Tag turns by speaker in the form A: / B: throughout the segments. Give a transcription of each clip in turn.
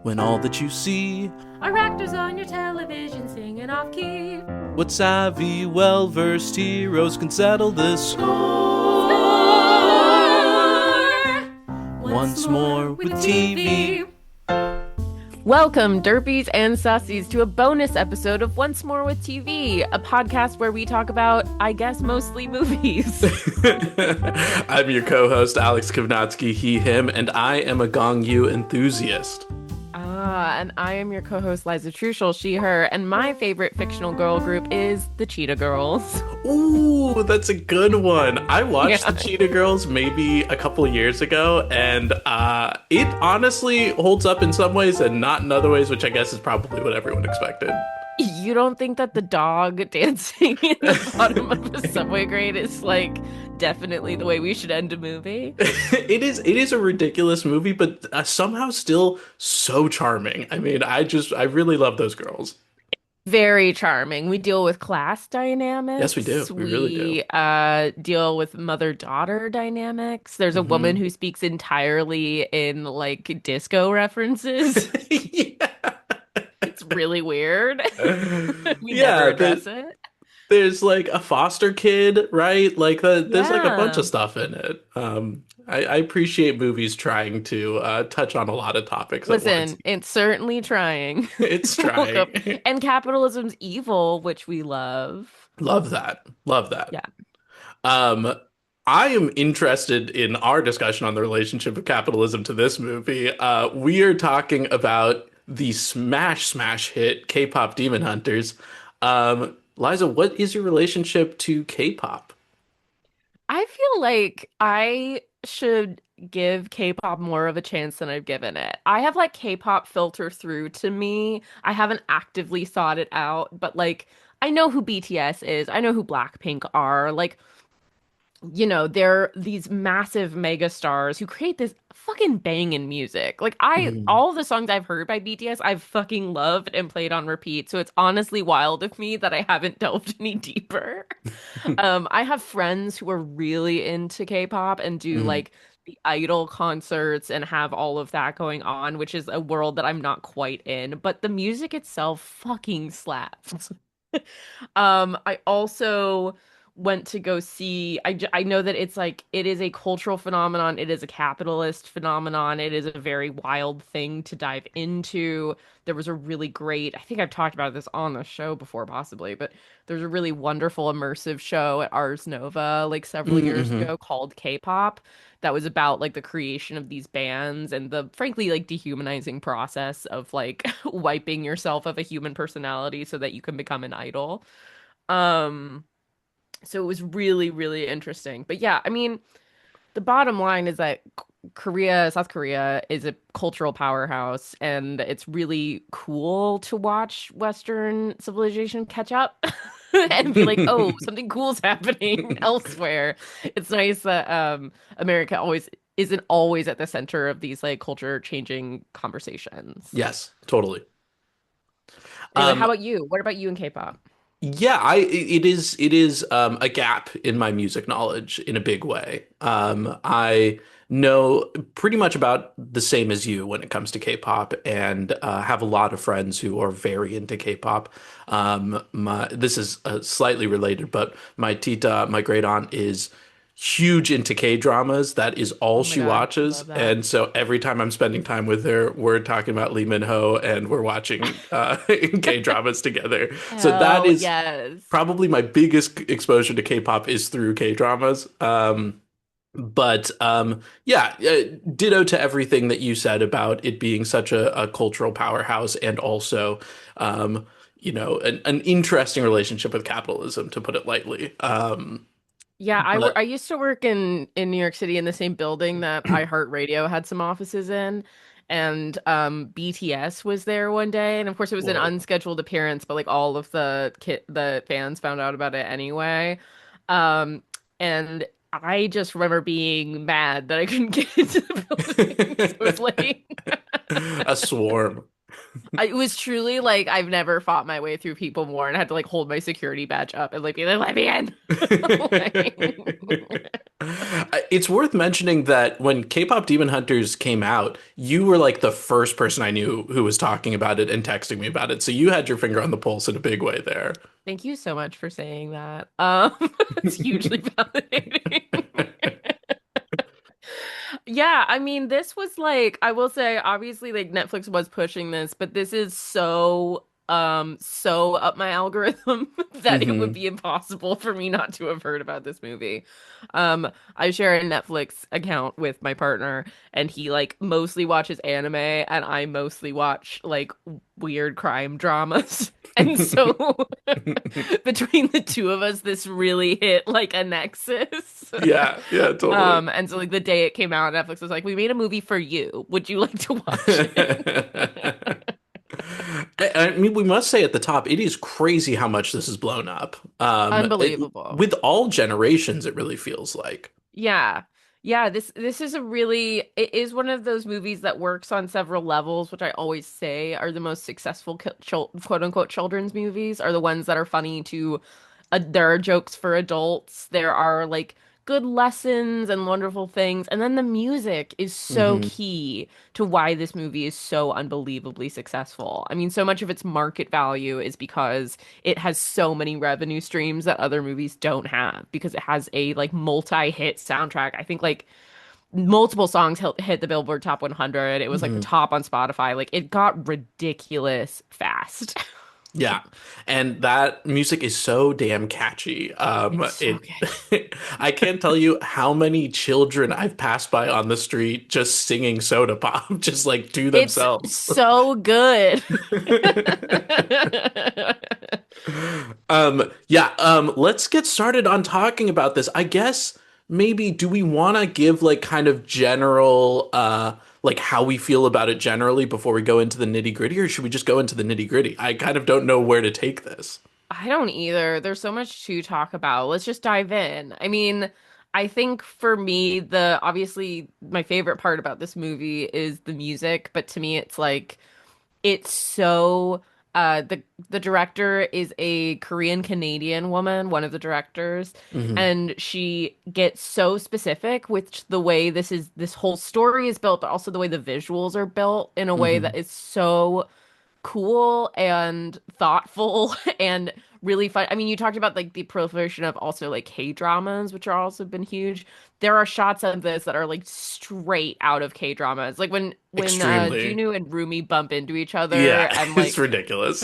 A: when all that you see
B: are actors on your television singing off key.
A: what savvy, well-versed heroes can settle this score once more with TV.
B: Welcome, Derpies and Sussies, to a bonus episode of Once More with TV, a podcast where we talk about, I guess, mostly movies.
A: I'm your co-host, Alex Kovnatsky, he, him, and I am a Gong Yu enthusiast.
B: And I am your co-host, Liza Truschel, she, her, and my favorite fictional girl group is the Cheetah Girls.
A: Ooh, that's a good one. I watched
B: Yeah.
A: the Cheetah Girls maybe a couple years ago, and it honestly holds up in some ways and not in other ways, which I guess is probably what everyone expected.
B: You don't think that the dog dancing in the bottom of a subway grate is like definitely the way we should end a movie?
A: It is a ridiculous movie, but somehow still so charming. I mean, I really love those girls.
B: Very charming. We deal with class
A: Yes, we do.
B: dynamics.
A: We really do.
B: We deal with mother-daughter dynamics. There's a woman
A: Hmm.
B: who speaks entirely in like disco references.
A: Yeah.
B: It's really weird. We never
A: Yeah,
B: address it.
A: there's like a foster kid, right? Like there's like a bunch
B: Yeah.
A: of stuff in it. I appreciate movies trying to touch on a lot of topics at once.
B: Listen, it's certainly trying.
A: It's
B: Welcome.
A: trying.
B: And capitalism's evil, which we love.
A: Love that. Love that.
B: Yeah.
A: Um, I am interested in our discussion on the relationship of capitalism to this movie. We are talking about the smash hit K-pop Demon Hunters. Liza, what is your relationship to K-pop?
B: I feel like I should give K-pop more of a chance than I've given it. I have like K-pop filter through to me. I haven't actively sought it out, but like I know who BTS is. I know who Blackpink are. Like, they're these massive mega stars who create this fucking banging music. Like
A: Mhm.
B: all the songs I've heard by BTS, I've fucking loved and played on repeat. So it's honestly wild of me that I haven't delved any deeper. I have friends who are really into K-pop and do
A: Mhm.
B: like the idol concerts and have all of that going on, which is a world that I'm not quite in, but the music itself fucking slaps. I also went to go see, I know that it's like it is a cultural phenomenon, it is a capitalist phenomenon, it is a very wild thing to dive into. There was a really great, I think I've talked about this on the show before possibly, but there's a really wonderful immersive show at Ars Nova like several
A: Mhm.
B: years
A: Mhm.
B: ago called K-pop that was about like the creation of these bands and the frankly like dehumanizing process of like wiping yourself of a human personality so that you can become an idol. Um, so it was really, really interesting. But yeah, I mean, the bottom line is that South Korea is a cultural powerhouse, and it's really cool to watch Western civilization catch up and be like, oh, something cool's happening elsewhere. It's nice that America always isn't always at the center of these like culture changing conversations.
A: Yes, totally.
B: Anyway, how
A: Um,
B: about you? What about you in K-pop?
A: yeah, it is a gap in my music knowledge in a big way. I know pretty much about the same as you when it comes to K-pop, and have a lot of friends who are very into K-pop. My this is slightly related, but my tita, my great aunt, is huge into K-dramas. That is all
B: Oh my
A: she
B: God,
A: watches.
B: love that.
A: And so every time I'm spending time with her, we're talking about Lee Min-ho and we're watching K-dramas together. So that
B: Hell
A: is
B: yes.
A: probably my biggest exposure to K-pop is through K-dramas. But yeah, ditto to everything that you said about it being such a cultural powerhouse and also an interesting relationship with capitalism, to put it lightly.
B: Yeah, I
A: But
B: used to work in New York City in the same building that iHeartRadio had some offices in, and BTS was there one day, and of course it was an
A: whoa.
B: unscheduled appearance, but like all of the fans found out about it anyway. Um, and I just remember being mad that I couldn't get into the building because it was late.
A: A swarm.
B: It was truly like I've never fought my way through people more and had to like hold my security badge up and like be like, let me in. Like-
A: It's worth mentioning that when K-pop Demon Hunters came out, you were like the first person I knew who was talking about it and texting me about it. So you had your finger on the pulse in a big way there.
B: Thank you so much for saying that. It's hugely validating. Yeah, I mean, this was like, I will say, obviously, like Netflix was pushing this, but this is so up my algorithm that it would
A: Hmm.
B: be impossible for me not to have heard about this movie. I share a Netflix account with my partner, and he like mostly watches anime, and I mostly watch like weird crime dramas. And so between the two of us, this really hit like a nexus.
A: Yeah, yeah, totally.
B: And so like the day it came out, Netflix was like, "We made a movie for you. Would you like to watch it?"
A: I mean, we must say at the top, it is crazy how much this has blown up.
B: Unbelievable.
A: With all generations, it really feels like.
B: Yeah. Yeah, this is a really it is one of those movies that works on several levels, which I always say are the most successful quote unquote children's movies are the ones that are funny to there are jokes for adults. There are like good lessons and wonderful things. And then the music is so
A: Hmm.
B: key to why this movie is so unbelievably successful. I mean, so much of its market value is because it has so many revenue streams that other movies don't have because it has a like multi-hit soundtrack. I think like multiple songs hit the Billboard Top 100. It was like the
A: Hmm.
B: top on Spotify. Like it got ridiculous fast.
A: Yeah, and that music is so damn catchy.
B: It's so
A: It
B: catchy.
A: I can't tell you how many children I've passed by on the street just singing Soda Pop, just like to
B: It's
A: themselves.
B: so good.
A: Yeah, let's get started on talking about this. I guess maybe do we want to give like kind of general like how we feel about it generally before we go into the nitty-gritty, or should we just go into the nitty-gritty? I kind of don't know where to take this.
B: I don't either. There's so much to talk about. Let's just dive in. I mean, I think for me, the obviously my favorite part about this movie is the music, but to me it's like it's so the director is a Korean Canadian woman, one of the directors,
A: Hmm.
B: and she gets so specific with the way this whole story is built, but also the way the visuals are built in a way that
A: Hmm.
B: is so cool and thoughtful and really fun. I mean, you talked about like the proliferation of also like K-dramas, which are also been huge. There are shots of this that are like straight out of K-dramas. Like when
A: Extremely.
B: Juno and Rumi bump into each other
A: Yeah,
B: and
A: it's
B: like
A: ridiculous.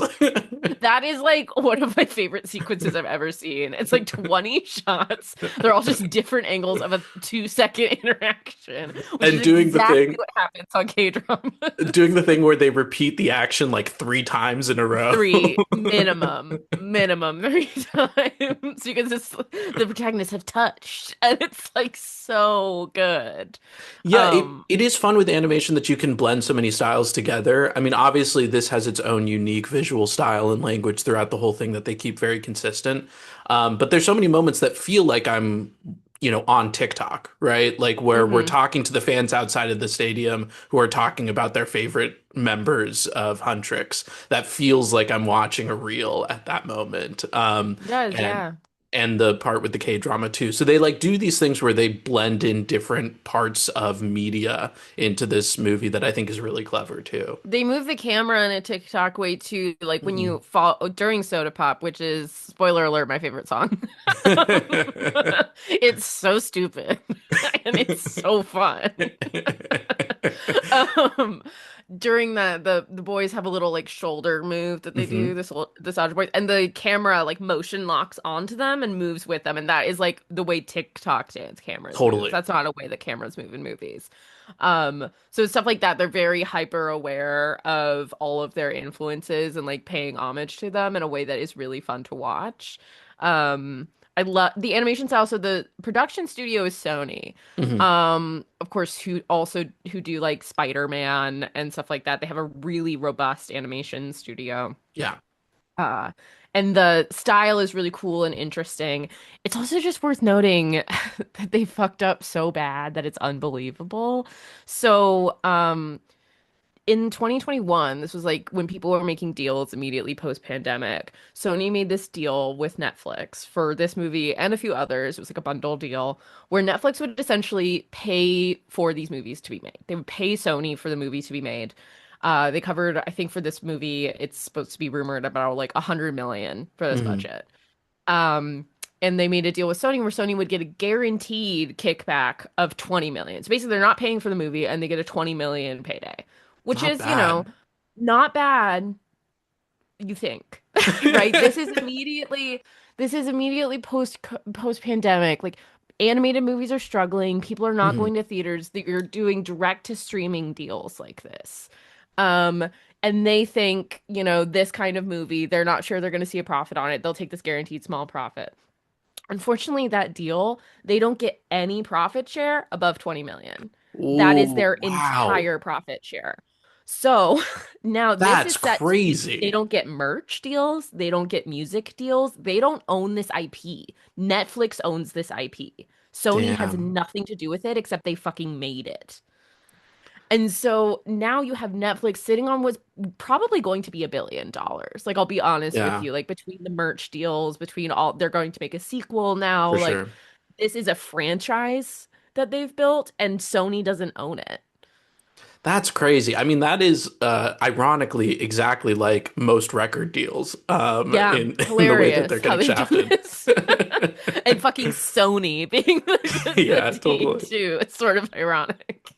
B: that is like one of my favorite sequences I've ever seen. It's like 20 shots. They're all just different angles of a 2-second interaction, which is
A: And doing the
B: exactly
A: thing,
B: what happens on K-dramas.
A: doing the thing where they repeat the action like three times in a row.
B: Three minimum 3 times because it's the protagonists have touched and it's like so good.
A: Yeah, it,
B: Um,
A: it is fun with animation that you can blend so many styles together. I mean, obviously, this has its own unique visual style and language throughout the whole thing that they keep very consistent. But there's so many moments that feel like I'm, on TikTok, right? Like where we're
B: mhm.
A: talking to the fans outside of the stadium who are talking about their favorite members of Huntrix. That feels like I'm watching a reel at that moment.
B: It does,
A: And
B: yeah.
A: and the part with the K drama too. So they like do these things where they blend in different parts of media into this movie that I think is really clever too.
B: They move the camera in a TikTok way too, like when
A: Mhm.
B: you fall during Soda Pop, which is spoiler alert, my favorite song. It's so stupid and it's so fun. Um, during that, the boys have a little like shoulder move that they do,
A: Hmm.
B: the Soldier Boys, and the camera like motion locks onto them and moves with them, and that is like the way TikTok dance cameras move.
A: Totally.
B: That's not a way that cameras move in movies. So stuff like that, they're very hyper aware of all of their influences and like paying homage to them in a way that is really fun to watch. I love the animation style. So the production studio is Sony.
A: Hmm.
B: Of course, who do like Spider-Man and stuff like that. They have a really robust animation studio.
A: Yeah.
B: Uh, and the style is really cool and interesting. It's also just worth noting that they fucked up so bad that it's unbelievable. So, in 2021, this was like when people were making deals immediately post-pandemic. Sony made this deal with Netflix for this movie and a few others. It was like a bundle deal where Netflix would essentially pay for these movies to be made. They would pay Sony for the movies to be made. They covered, I think for this movie, it's supposed to be rumored about like 100 million for this
A: Hmm.
B: budget. Um, and they made a deal with Sony where Sony would get a guaranteed kickback of 20 million. So basically, they're not paying for the movie and they get a 20 million payday, which
A: Not
B: is,
A: bad.
B: not bad, you think, right? This is immediately post pandemic. Like animated movies are struggling. People are not
A: Mhm.
B: going to theaters. You're doing direct to streaming deals like this. Um, and they think, this kind of movie, they're not sure they're going to see a profit on it. They'll take this guaranteed small profit. Unfortunately, that deal, they don't get any profit share above 20 million. That is
A: Oh,
B: their
A: wow.
B: entire profit share. So now this
A: That's
B: is set to be, they
A: crazy.
B: don't get merch deals, they don't get music deals, they don't own this IP. Netflix owns this IP. Sony has
A: Damn.
B: nothing to do with it except they fucking made it. And so now you have Netflix sitting on what's probably going to be $1 billion. Like, I'll be honest with
A: Yeah,
B: you, like between the merch deals, between all, they're going to make a sequel now.
A: for
B: Like,
A: sure.
B: this is a franchise that they've built, and Sony doesn't own it.
A: That's crazy. I mean, that is ironically exactly like most record deals
B: Yeah,
A: in the way that they're
B: hilarious how
A: getting
B: they've done
A: shafted.
B: this. And fucking Sony being the
A: Yeah,
B: team
A: totally.
B: too. It's sort of ironic.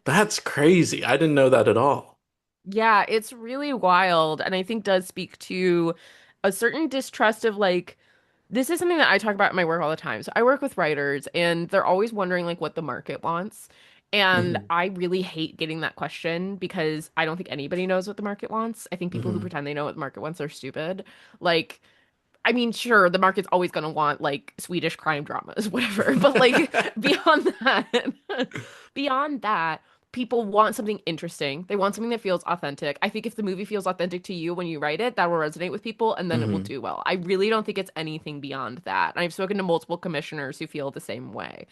A: That's crazy. I didn't know that at all.
B: Yeah, it's really wild, and I think does speak to a certain distrust of like this is something that I talk about in my work all the time. So I work with writers and they're always wondering like what the market wants. And
A: Hmm.
B: I really hate getting that question because I don't think anybody knows what the market wants. I think people who
A: Hmm.
B: pretend they know what the market wants are stupid. Like, I mean, sure, the market's always going to want like Swedish crime dramas, whatever. But like beyond that, beyond that, people want something interesting. They want something that feels authentic. I think if the movie feels authentic to you when you write it, that will resonate with people and then it will
A: Hmm.
B: do well. I really don't think it's anything beyond that. And I've spoken to multiple commissioners who feel the same way.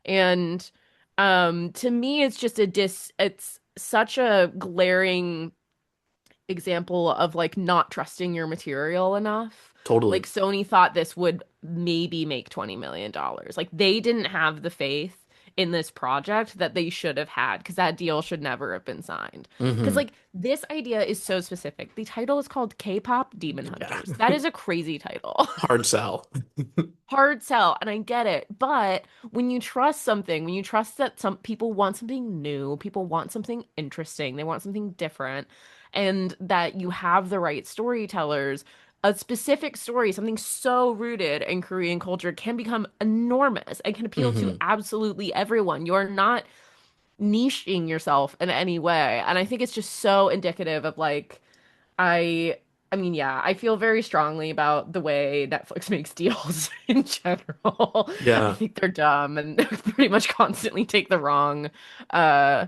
B: And to me it's such a glaring example of like not trusting your material enough.
A: Totally.
B: Like Sony thought this would maybe make $20 million. Like they didn't have the faith in this project that they should have had because that deal should never have been signed. Because
A: Hmm.
B: like this idea is so specific. The title is called K-pop Demon
A: Yeah.
B: Hunters. That is a crazy title.
A: Hard sell.
B: Hard sell, and I get it. But when you trust something, when you trust that some people want something new, people want something interesting, they want something different, and that you have the right storytellers, a specific story, something so rooted in Korean culture can become enormous and can appeal to
A: Hmm.
B: absolutely everyone. You're not niching yourself in any way. And I think it's just so indicative of like I I mean, yeah, I feel very strongly about the way Netflix makes deals in general. I
A: Yeah.
B: think they're dumb and pretty much constantly take the uh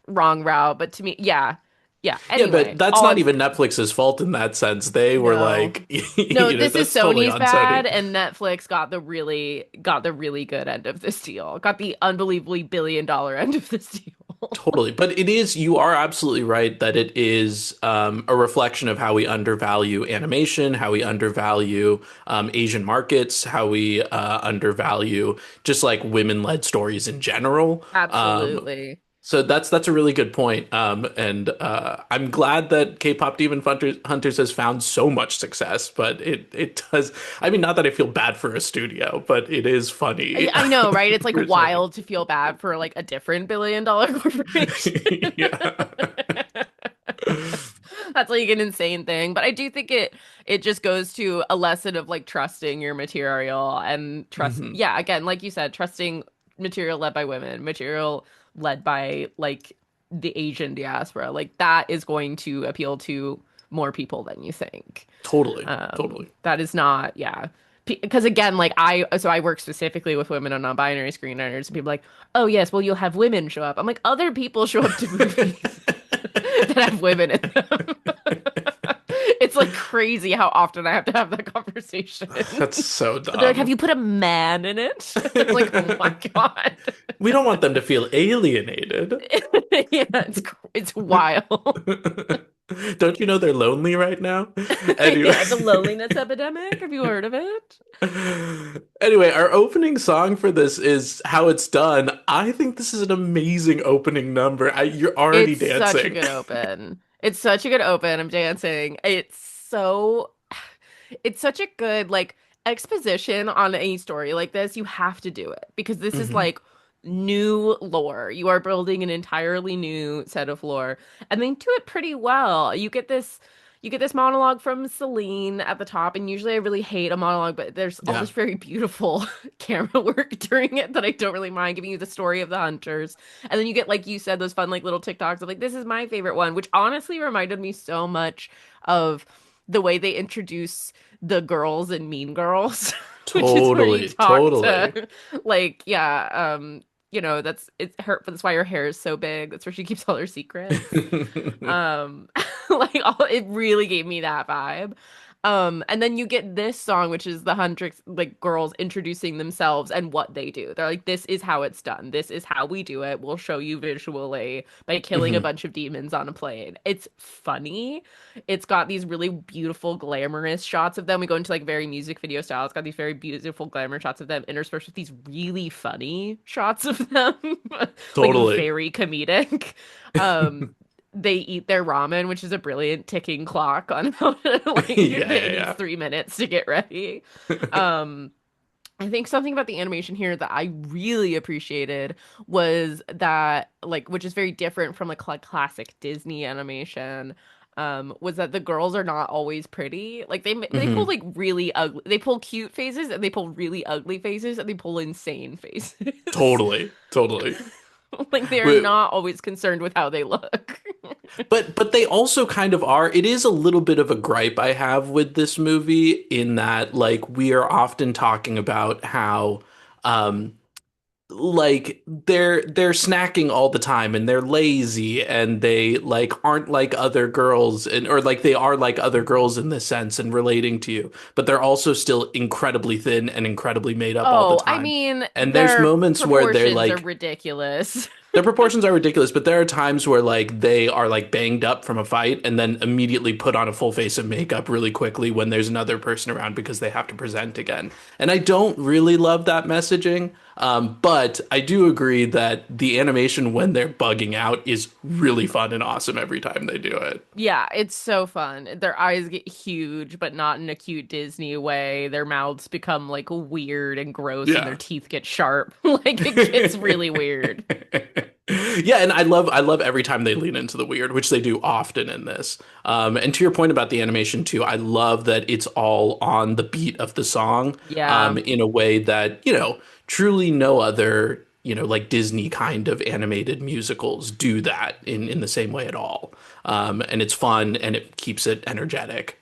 B: wrong route. But to me, yeah. Yeah.
A: Yeah, but
B: Anyway,
A: that's
B: all
A: not
B: I'm
A: even Netflix's fault in that sense. They were
B: no.
A: like,
B: No, this is
A: that's totally
B: Sony's
A: on
B: bad
A: Sony.
B: and Netflix got the really good end of this deal. Got the unbelievably billion-dollar end of this deal.
A: Totally. But it is, you are absolutely right that it is a reflection of how we undervalue animation, how we undervalue Asian markets, how we undervalue just like women-led stories in general.
B: Absolutely.
A: So that's a really good point. And I'm glad that Hunters has found so much success, but it does. I mean, not that I feel bad for a studio, but it is funny
B: I know, right? It's like
A: for Sony.
B: wild to feel bad for like a different billion-dollar corporation.
A: Yeah.
B: That's like an insane thing. But I do think it just goes to a lesson of like trusting your material and
A: Hmm.
B: yeah, again, like you said, trusting material led by women, material led by like the Asian diaspora. Like that is going to appeal to more people than you think.
A: Totally. Totally.
B: That is not, yeah. Because again, like I work specifically with women and non-binary screenwriters, and people are like, oh yes, well you'll have women show up. I'm like, other people show up to movies that have women in them. It's like crazy how often I have to have that conversation.
A: That's so
B: They're like, "Have
A: dumb.
B: you put a man in it?" I'm like, "Oh my God."
A: We don't want them to feel alienated.
B: Yeah, it's wild.
A: Don't you know they're lonely right now? Anyway.
B: Yeah, the loneliness epidemic. Have you heard of it?
A: Anyway, our opening song for this is How It's Done. I think this is an amazing opening number. You're already
B: It's such a
A: dancing.
B: good open. It's such a good open. I'm dancing. It's such a good like exposition on any story like this. You have to do it because this is
A: Hmm.
B: like new lore. You are building an entirely new set of lore, and they do it pretty well. You get this monologue from Celine at the top, and usually I really hate a monologue, but there's all
A: Yeah.
B: this very beautiful camera work during it that I don't really mind, giving you the story of the hunters. And then you get, like you said, those fun like little TikToks of like, this is my favorite one, which honestly reminded me so much of the way they introduce the girls in Mean Girls, which is where you
A: Totally,
B: talk
A: totally.
B: to like, yeah, that's why her hair is so big. That's where she keeps all her secrets. Um, it really gave me that vibe. And then you get this song, which is the Huntrix like girls introducing themselves and what they do. They're like, "This is how it's done. This is how we do it. We'll show you visually by killing a
A: Hmm.
B: bunch of demons on a plane." It's funny. It's got these really beautiful, glamorous shots of them. We go into like very music video style. It's got these very beautiful, glamour shots of them interspersed with these really funny shots of them, like
A: Totally.
B: very comedic. Um, they eat their ramen, which is a brilliant ticking clock on how to, like
A: Yeah,
B: it needs
A: yeah,
B: 3 minutes to get ready.
A: yeah.
B: Um, I think something about the animation here that I really appreciated was that, like, which is very different from like classic Disney animation, was that the girls are not always pretty. Like they pull
A: Hmm.
B: like really ugly, they pull cute faces and they pull really ugly faces and they pull insane faces.
A: Totally, totally.
B: Like they're
A: But
B: not always concerned with how they look.
A: but they also kind of are. It is a little bit of a gripe I have with this movie in that like we are often talking about how um like they're snacking all the time and they're lazy and they like aren't like other girls and or like they are like other girls in this sense and relating to you, but they're also still incredibly thin and incredibly made up all the
B: Oh, I
A: time.
B: mean,
A: And there's
B: their
A: moments where they're
B: proportions are
A: like
B: ridiculous.
A: their proportions are ridiculous, but there are times where like they are like banged up from a fight and then immediately put on a full face of makeup really quickly when there's another person around because they have to present again. And I don't really love that messaging, but I do agree that the animation when they're bugging out is really fun and awesome every time they do it.
B: Yeah, it's so fun. Their eyes get huge, but not in a cute Disney way. Their mouths become like weird and gross and their
A: Yeah.
B: teeth get sharp. Like it gets really weird.
A: Yeah, and I love every time they lean into the weird, which they do often in this. And to your point about the animation too, I love that it's all on the beat of the song,
B: Yeah.
A: in a way that, truly no other, like Disney kind of animated musicals do that in the same way at all. And it's fun and it keeps it energetic.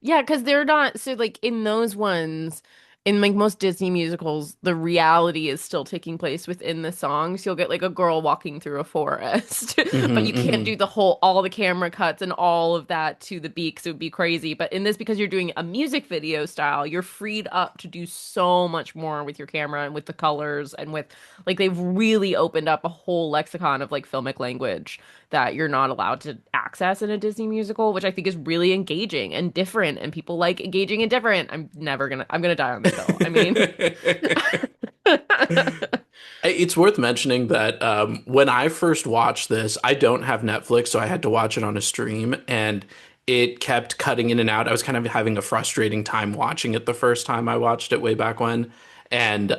B: Yeah, because they're not so like in those ones, in like most Disney musicals, the reality is still taking place within the songs. You'll get like a girl walking through a forest, but you
A: Hmm.
B: can't
A: Hmm.
B: do all the camera cuts and all of that to the beat 'cause it would be crazy. But in this, because you're doing a music video style, you're freed up to do so much more with your camera and with the colors and with like they've really opened up a whole lexicon of like filmic language that you're not allowed to access in a Disney musical, which I think is really engaging and different, and people like engaging and different. I'm gonna die on this hill. I mean,
A: It's worth mentioning that when I first watched this, I don't have Netflix, so I had to watch it on a stream, and it kept cutting in and out. I was kind of having a frustrating time watching it the first time I watched it way back when, and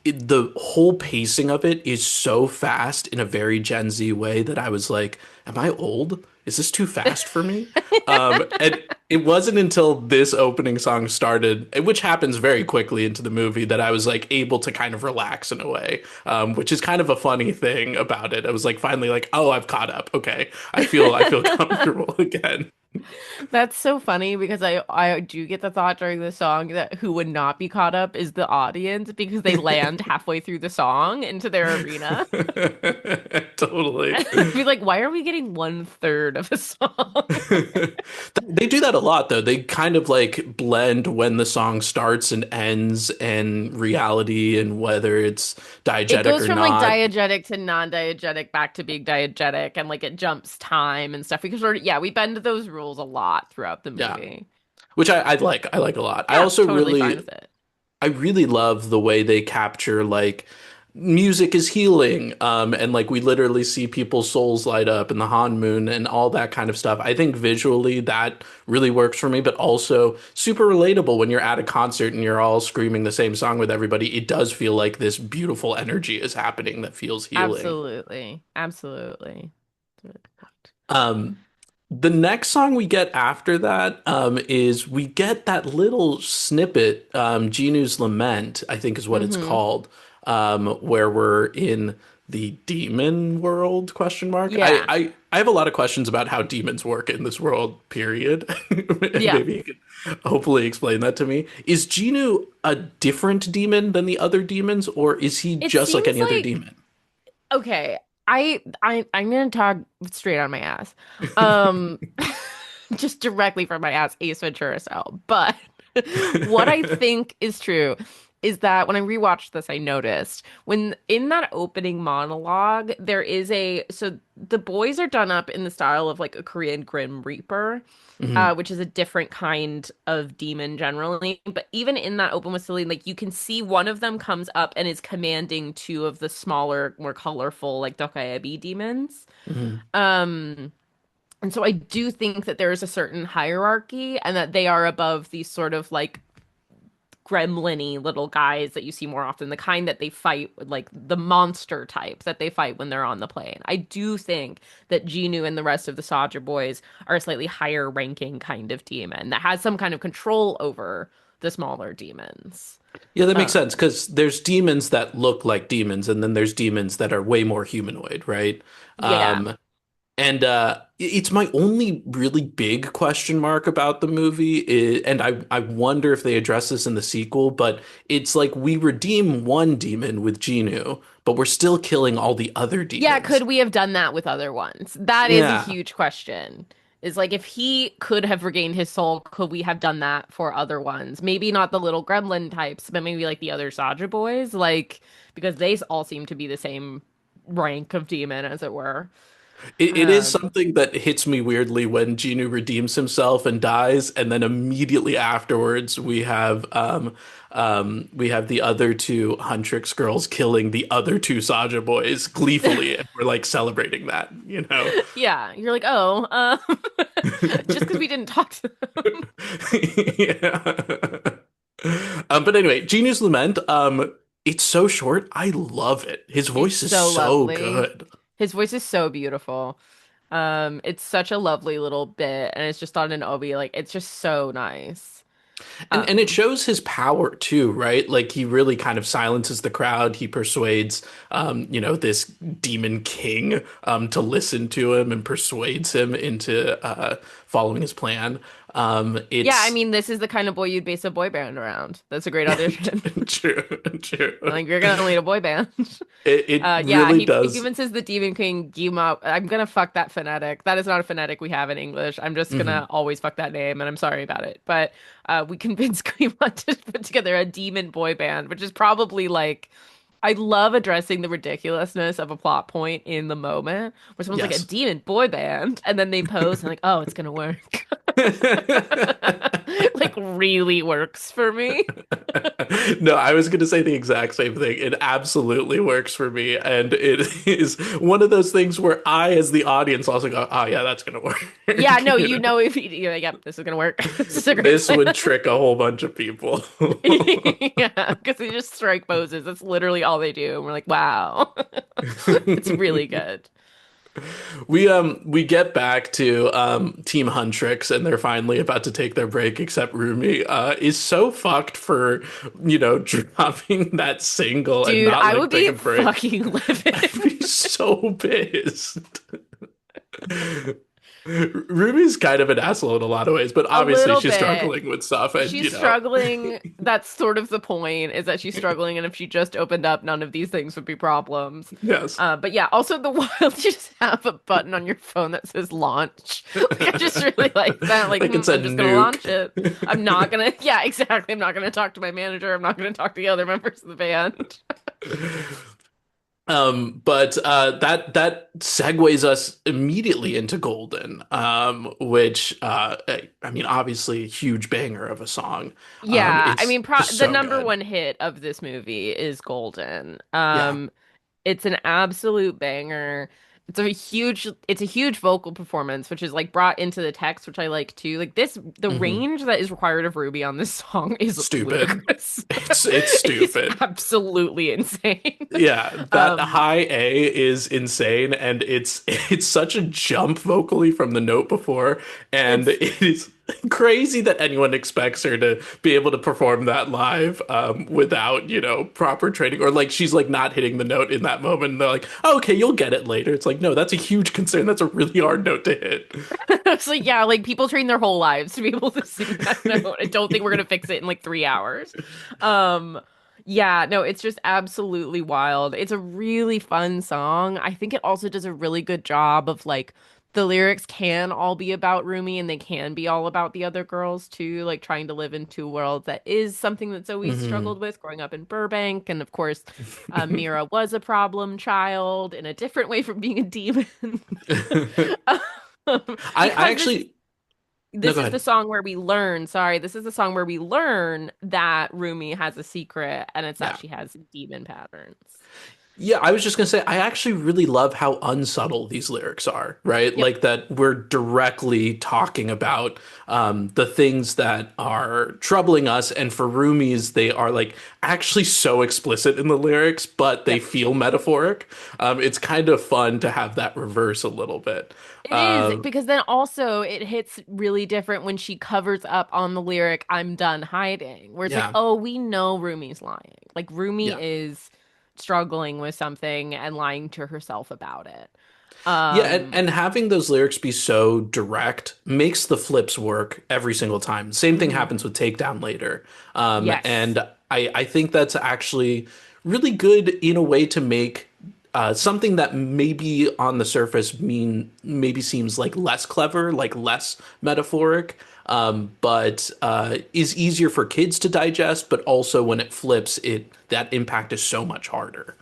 A: the whole pacing of it is so fast in a very Gen Z way that I was like, "Am I old? Is this too fast for me?" And it wasn't until this opening song started, which happens very quickly into the movie, that I was like able to kind of relax in a way, which is kind of a funny thing about it. I was like finally like, "Oh, I've caught up. Okay, I feel comfortable again."
B: That's so funny because I do get the thought during the song that who would not be caught up is the audience because they land halfway through the song into their arena.
A: Totally.
B: I'd be like, why are we getting one third of a song?
A: They do that a lot, though. They kind of like blend when the song starts and ends and reality and whether it's
B: It
A: diegetic
B: goes
A: or
B: from like
A: not.
B: diegetic to non-diegetic back to being diegetic and like it jumps time and stuff because we bend those rules a lot throughout the
A: Yeah,
B: movie.
A: which I like. I like a lot. I
B: Yeah,
A: also
B: totally fine with it.
A: I really love the way they capture like music is healing, and like we literally see people's souls light up in the honmoon and all that kind of stuff. I think visually that really works for me, but also super relatable when you're at a concert and you're all screaming the same song with everybody. It does feel like this beautiful energy is happening that feels healing.
B: Absolutely. Absolutely. That's a really good point.
A: Um, the next song we get after that is we get that little snippet, Ginu's Lament, I think is what it's
B: Mm-hmm.
A: called, where we're in the demon world, question mark.
B: Yeah.
A: I have a lot of questions about how demons work in this world, period. And
B: Yeah.
A: maybe you could hopefully explain that to me. Is Ginu a different demon than the other demons, or is he
B: It
A: just like
B: seems
A: any other
B: like
A: demon?
B: okay. I'm gonna talk straight on my ass. Um just directly from my ass, Ace Ventura style. But what I think is true is that when I rewatched this, I noticed when in that opening monologue, there is so the boys are done up in the style of like a Korean Grim Reaper,
A: Mhm,
B: which is a different kind of demon generally. But even in that open with Celine, like you can see one of them comes up and is commanding two of the smaller, more colorful, like Dokaebi demons.
A: mhm.
B: Um, and so I do think that there is a certain hierarchy and that they are above these sort of like gremlin-y little guys that you see more often, the kind that they fight, like the monster type that they fight when they're on the plane. I do think that Genu and the rest of the Saja boys are a slightly higher ranking kind of demon that has some kind of control over the smaller demons.
A: Yeah, that makes sense
B: Um,
A: because there's demons that look like demons, and then there's demons that are way more humanoid, right?
B: yeah.
A: And it's my only really big question mark about the movie, and I wonder if they address this in the sequel, but it's like we redeem one demon with Genu, but we're still killing all the other
B: Yeah,
A: demons.
B: could we have done that with other ones? That is a
A: Yeah.
B: huge question. Is like if he could have regained his soul, could we have done that for other ones? Maybe not the little gremlin types, but maybe like the other Saja boys, like because they all seem to be the same rank of demon, as it were.
A: It is
B: Um,
A: something that hits me weirdly when Genu redeems himself and dies, and then immediately afterwards we have the other two Huntrix girls killing the other two Saja boys gleefully, and we're like celebrating that, you know?
B: yeah, you're like, oh, just because we didn't talk to them.
A: Yeah. But anyway, Genu's Lament, it's so short. I love it. His
B: It's
A: voice is
B: so
A: so
B: lovely.
A: good.
B: His voice is so beautiful. It's such a lovely little bit, and it's just on an obi, like it's just so nice.
A: And it
B: Um,
A: shows his power too, right? Like he really kind of silences the crowd. He persuades, this demon king, to listen to him and persuades him into following his plan.
B: yeah, I
A: It's
B: mean, this is the kind of boy you'd base a boy band around. That's a great audition.
A: true, true.
B: Like you're gonna lead a boy band.
A: It
B: Yeah,
A: really
B: he
A: does.
B: even says the Demon King Gima. I'm gonna fuck that phonetic. That is not a phonetic we have in English. I'm just
A: Mhm.
B: gonna always fuck that name, and I'm sorry about it. But we convinced Gima to put together a demon boy band, which is probably like I love addressing the ridiculousness of a plot point in the moment where someone's like a
A: Yes.
B: demon boy band, and then they pose and like, oh, it's gonna work. Like really works for me.
A: No, I was going to say the exact same thing. It absolutely works for me. And it is one of those things where I, as the audience, also go, oh, yeah, that's going to
B: Yeah,
A: work.
B: no, you know if you're like, yep, this is gonna work. This is a great
A: This
B: plan.
A: would trick a whole bunch of people.
B: Yeah, because they just strike poses. That's literally all they do. And we're like, wow. It's really good.
A: We get back to Team Huntrix and they're finally about to take their break, except Rumi is so fucked for, dropping that single and
B: Dude,
A: not
B: I
A: letting
B: would
A: take
B: be
A: a break.
B: fucking
A: I'd be
B: livid.
A: so pissed. Ruby's kind of an asshole in a lot of ways, but
B: A
A: obviously
B: little
A: she's
B: bit.
A: struggling with stuff, and
B: She's struggling. That's sort of the point, is that she's struggling, and if she just opened up, none of these things would be problems.
A: yes,
B: But yeah, also the wild you just have a button on your phone that says launch. Like I just really like that. Like,
A: like it's a
B: I'm just gonna launch
A: nuke.
B: it. I'm not gonna, yeah, exactly. I'm not gonna talk to my manager. I'm not gonna talk to the other members of the band.
A: But that segues us immediately into Golden, which I mean, obviously a huge banger of a song.
B: Yeah, I
A: It's
B: mean,
A: just
B: the
A: so
B: number
A: good.
B: one hit of this movie is Golden.
A: Yeah.
B: It's an absolute banger. It's a huge vocal performance, which is like brought into the text, which I like too. Like this, the
A: Hmm.
B: range that is required of Ruby on this song is
A: Stupid.
B: ludicrous.
A: It's
B: It is
A: stupid.
B: absolutely insane.
A: Yeah, that
B: Um,
A: high A is insane, and it's such a jump vocally from the note before, and
B: it's
A: it is crazy that anyone expects her to be able to perform that live without, proper training, or like she's like not hitting the note in that moment, and they're like, oh, okay, you'll get it later. It's like, no, that's a huge concern. That's a really hard note to hit.
B: it's like yeah, like people train their whole lives to be able to sing that note. I don't think we're gonna fix it in like 3 hours. Um, yeah, no, it's just absolutely wild. It's a really fun song. I think it also does a really good job of like the lyrics can all be about Rumi and they can be all about the other girls too, like trying to live in two worlds. That is something that's always
A: Hmm.
B: struggled with growing up in Burbank. And of course, Mira was a problem child in a different way from being a demon.
A: I
B: Because
A: actually no,
B: this
A: go
B: is the
A: ahead.
B: song where we learn, sorry, this is the song where we learn that Rumi has a secret and it's that
A: Yeah.
B: she has demon patterns.
A: Yeah, I was just gonna say, I actually really love how unsubtle these lyrics are, right?
B: Yep.
A: Like that we're directly talking about the things that are troubling us, and for Roomies, they are like actually so explicit in the lyrics, but they
B: Yep.
A: feel metaphoric. It's kind of fun to have that reverse a little bit.
B: It is
A: Um,
B: because then also it hits really different when she covers up on the lyric "I'm done hiding," where it's like,
A: yeah,
B: oh, we know Rumi's lying. Like Rumi
A: yeah.
B: is struggling with something and lying to herself about it.
A: Yeah, and,
B: Um,
A: and having those lyrics be so direct makes the flips work every single time. Same thing
B: mhm.
A: happens with Takedown later.
B: Yes.
A: And I think that's actually really good in a way to make something that maybe on the surface maybe seems like less clever, like less metaphoric, but is easier for kids to digest. But also when it flips, it that impact is so much harder.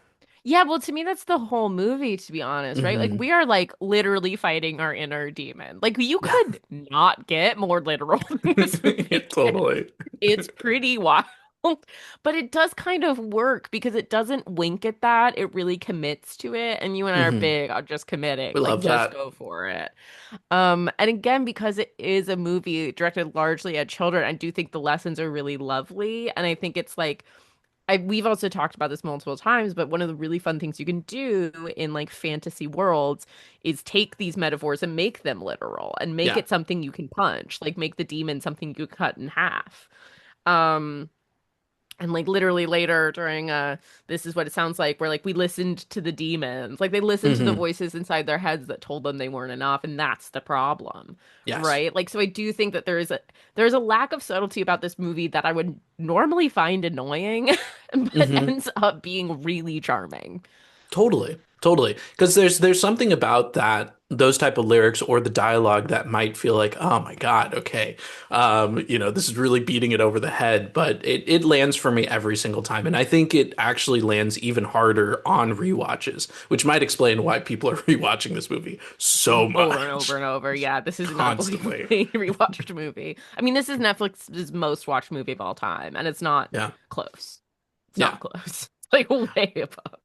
B: Yeah, well, to me, that's the whole movie, to be honest, right? Like,
A: Hmm.
B: we are like literally fighting our inner demon. Like, you
A: Yeah,
B: could not get more literal than this
A: yeah,
B: movie gets.
A: totally.
B: It's pretty wild, but it does kind of work because it doesn't wink at that. It really commits to it. And you and I are
A: Hmm.
B: big on just committing,
A: We
B: like,
A: love
B: just
A: that.
B: go for it. And again, because it is a movie directed largely at children, I do think the lessons are really lovely. And I think it's like, we've also talked about this multiple times, but one of the really fun things you can do in like fantasy worlds is take these metaphors and make them literal and make
A: Yeah.
B: it something you can punch, like make the demon something you cut in half. Um, and like literally later during this is what it sounds like where like we listened to the demons. Like they listened to the
A: Hmm.
B: voices inside their heads that told them they weren't enough and that's the problem.
A: Yes.
B: Right? Like so I do think that there's a lack of subtlety about this movie that I would normally find annoying but
A: Hmm.
B: ends up being really charming.
A: Totally. Totally. Because there's something about those type of lyrics or the dialogue that might feel like, oh my God, okay. This is really beating it over the head, but it lands for me every single time. And I think it actually lands even harder on rewatches, which might explain why people are rewatching this movie so
B: Over and over
A: much,
B: and over. Yeah, this is an
A: constantly.
B: unbelievably rewatched movie. I mean, this is Netflix's most watched movie of all time, and it's not
A: Yeah.
B: close. It's
A: Yeah.
B: not close. It's like way above.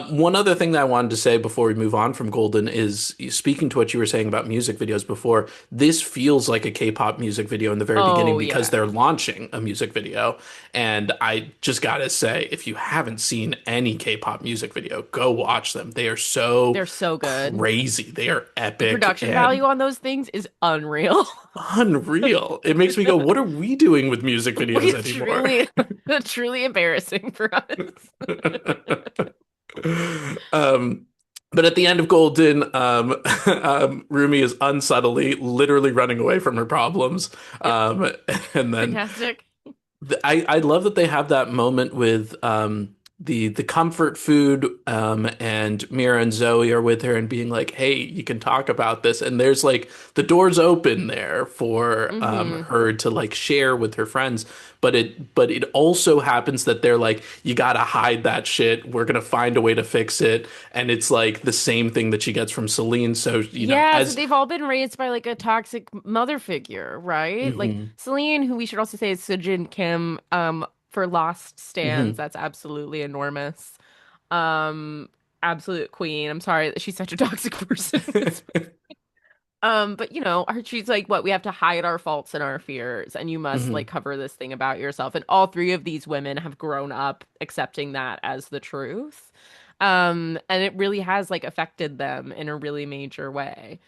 A: One other thing that I wanted to say before we move on from Golden is speaking to what you were saying about music videos before, this feels like a K-pop music video in the very beginning
B: Oh
A: because
B: yeah.
A: they're launching a music video. And I just gotta say, if you haven't seen any K-pop music video, go watch them. They are so
B: They're so good.
A: crazy. They are
B: The
A: epic
B: production value
A: and
B: on those things is unreal.
A: unreal. It makes me go, what are we doing with music videos
B: It's
A: anymore?
B: truly truly embarrassing for us.
A: Um, But at the end of Golden, Rumi is unsubtly, literally running away from her problems.
B: Yep,
A: Um, and then
B: fantastic.
A: I love that they have that moment with the comfort food, and Mira and Zoe are with her and being like, "Hey, you can talk about this." And there's like the doors open there for
B: Hmm.
A: her to like share with her friends. But it also happens that they're like, "You gotta hide that shit. We're gonna find a way to fix it." And it's like the same thing that she gets from Celine. So
B: Yeah, so
A: as
B: they've all been raised by like a toxic mother figure, right? Like
A: Mhm,
B: Celine, who we should also say is Sujin Kim, for Lost Stands,
A: mhm.
B: that's absolutely enormous. Um, absolute queen. I'm sorry that she's such a toxic person. But she's like, what, we have to hide our faults and our fears, and you must like
A: Mhm.
B: cover this thing about yourself. And all three of these women have grown up accepting that as the truth. And it really has like affected them in a really major way.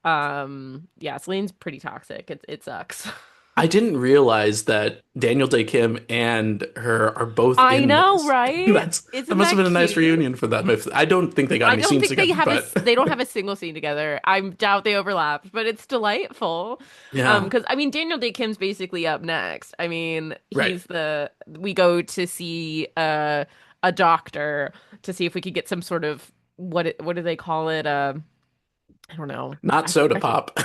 B: Yeah, Celine's pretty toxic. It sucks.
A: I didn't realize that Daniel Day Kim and her are both
B: I
A: in
B: know,
A: this.
B: right?
A: That
B: Isn't
A: must have
B: that
A: been a nice
B: cute?
A: reunion for them. If I don't think they got
B: I
A: any
B: don't
A: scenes
B: think they
A: together,
B: have
A: but
B: they don't have a single scene together. I doubt they overlapped, but it's delightful.
A: yeah,
B: Because I mean Daniel Day Kim's basically up next. I mean,
A: right.
B: we go to see a doctor to see if we could get some sort of what do they call it? I don't know.
A: Not soda pop.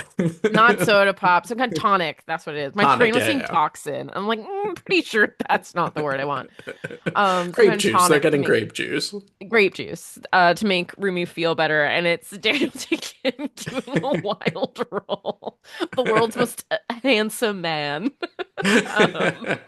B: Not soda pop, some kind of tonic. That's what it is. My brain
A: Tonic,
B: was saying
A: yeah,
B: toxin. I'm like, I'm pretty sure that's not the word I want.
A: yeah.
B: Some
A: Grape
B: kind of
A: juice. They're
B: tonic to
A: getting
B: make
A: grape juice.
B: grape juice to make Rumi feel better, and it's Daniel Day-Kim doing a wild role, the world's most handsome man. um,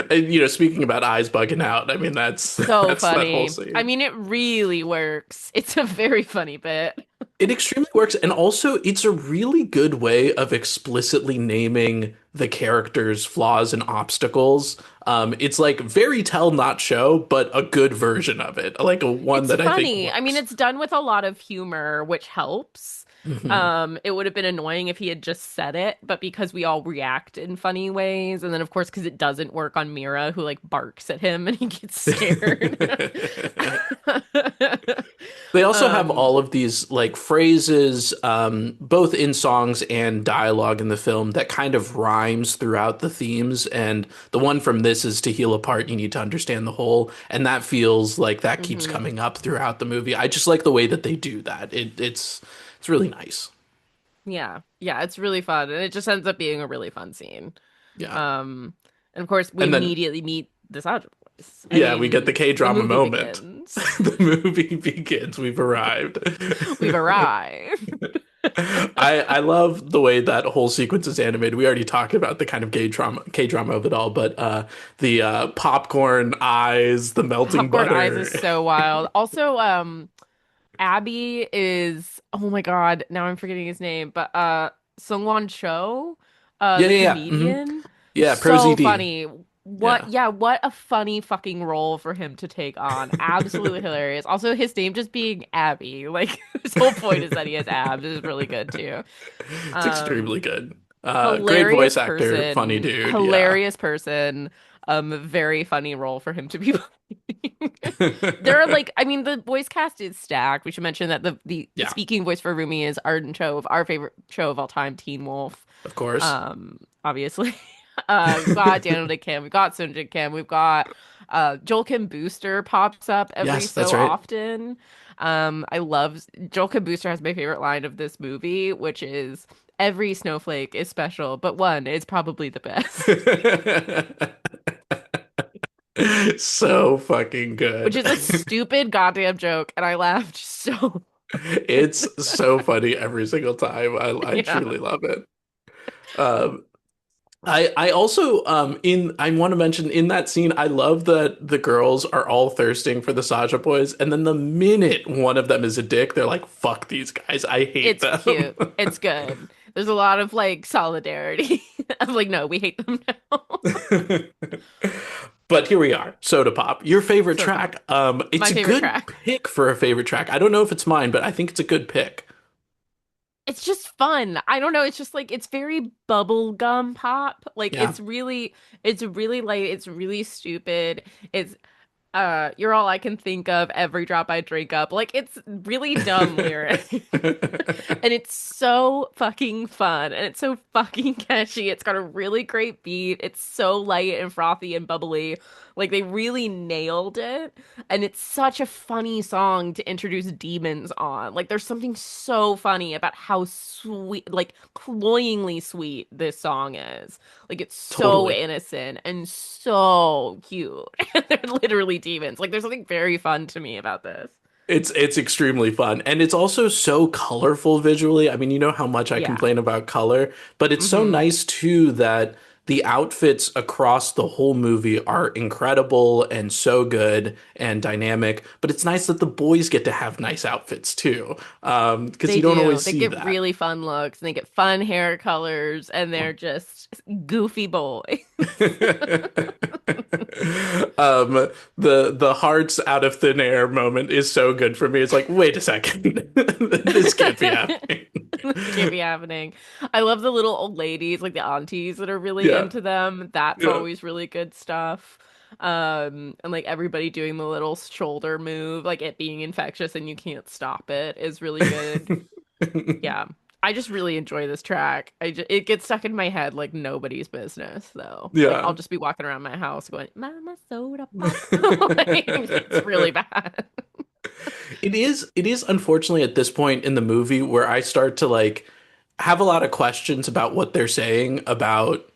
A: And speaking about eyes bugging out, I mean
B: so
A: that's that whole
B: funny. I
A: scene.
B: mean, it really works. It's a very funny bit.
A: It extremely works, and also it's a really good way of explicitly naming the characters' flaws and obstacles. It's like very tell not show, but a good version of it, like a one
B: It's
A: that I think
B: funny. I mean,
A: works.
B: it's done with a lot of humor, which helps.
A: Hmm.
B: It would have been annoying if he had just said it, but because we all react in funny ways, and then of course because it doesn't work on Mira, who like barks at him and he gets scared.
A: They also have
B: Um,
A: all of these like phrases, both in songs and dialogue in the film, that kind of rhymes throughout the themes. And the one from this is to heal a part, you need to understand the whole. And that feels like that keeps
B: mhm.
A: coming up throughout the movie. I just like the way that they do that. It's really nice.
B: Yeah, yeah, it's really fun, and it just ends up being a really fun scene.
A: Yeah.
B: Um, and of course, we
A: And then
B: immediately meet the Sandra Boys. I
A: yeah, we get the
B: mean, the
A: K-drama
B: movie
A: moment.
B: begins.
A: The movie begins. We've arrived.
B: We've arrived.
A: I love the way that whole sequence is animated. We already talked about the kind of K drama of it all, but the popcorn eyes, the melting
B: Popcorn Eyes
A: butter.
B: is so wild. Also, Abby is, oh my God, now I'm forgetting his name, but Sungwon Cho,
A: Yeah,
B: the
A: yeah, yeah.
B: comedian,
A: Yeah, Pro
B: so
A: ZD.
B: funny.
A: Yeah.
B: What a funny fucking role for him to take on. Absolutely hilarious. Also, his name just being Abby, like his whole point is that he has abs is really good too.
A: It's extremely
B: Um,
A: good. Great voice
B: hilarious
A: actor, funny
B: person,
A: dude. Yeah.
B: hilarious person. Very funny role for him to be playing. There are like, I mean, the voice cast is stacked. We should mention that the
A: Yeah,
B: speaking voice for Rumi is Arden Cho of our favorite show of all time, Teen Wolf.
A: of course.
B: Obviously. We've got Daniel Day Kim, we've got Sun Jin Kim, we've got Joel Kim Booster pops up every
A: Yes, that's
B: so
A: right.
B: often. I love Joel Kim Booster has my favorite line of this movie, which is every snowflake is special, but one is probably the best.
A: So fucking
B: Which
A: good.
B: is a stupid goddamn joke, and I laughed so
A: It's so funny every single time. I
B: yeah.
A: truly love it. Um, I also in I want to mention in that scene, I love that the girls are all thirsting for the Saja boys, and then the minute one of them is a dick, they're like, "Fuck these guys, I hate
B: It's
A: them."
B: cute. It's good. There's a lot of like solidarity. I'm like, no, we hate them now.
A: But here we are, Soda Pop. Your favorite
B: Soda Pop.
A: track? It's
B: My
A: a
B: favorite
A: good
B: track.
A: pick for a favorite track. I don't know if it's mine, but I think it's a good pick.
B: It's just fun. I don't know. It's just like it's very bubblegum pop. Like
A: Yeah.
B: it's really light. It's really stupid. It's You're all I can think of, every drop I drink up. Like it's really dumb lyric. And it's so fucking fun and it's so fucking catchy. It's got a really great beat. It's so light and frothy and bubbly. Like they really nailed it. And it's such a funny song to introduce demons on. Like there's something so funny about how sweet, like cloyingly sweet this song is. Like it's so
A: Totally.
B: innocent and so cute. They're literally demons. Like there's something very fun to me about this.
A: It's extremely fun. And it's also so colorful visually. I mean, you know how much I
B: Yeah.
A: complain about color, but it's so
B: Hmm.
A: nice too that the outfits across the whole movie are incredible and so good and dynamic. But it's nice that the boys get to have nice outfits too, because
B: They
A: you don't
B: do.
A: always
B: They
A: see
B: get
A: that.
B: really fun looks and they get fun hair colors and they're just goofy boys.
A: The hearts out of thin air moment is so good for me. It's like, wait a second, this can't be happening.
B: This can't be happening. I love the little old ladies, like the aunties that are really
A: Yeah,
B: into them. That's
A: yeah.
B: always really good stuff. And like everybody doing the little shoulder move, like it being infectious and you can't stop it is really good. Yeah. I just really enjoy this track. It gets stuck in my head like nobody's business though. Like I'll
A: Yeah.
B: just be walking around my house going, "Mama soda pop." Like, it's really bad.
A: It is unfortunately at this point in the movie where I start to like have a lot of questions about what they're saying about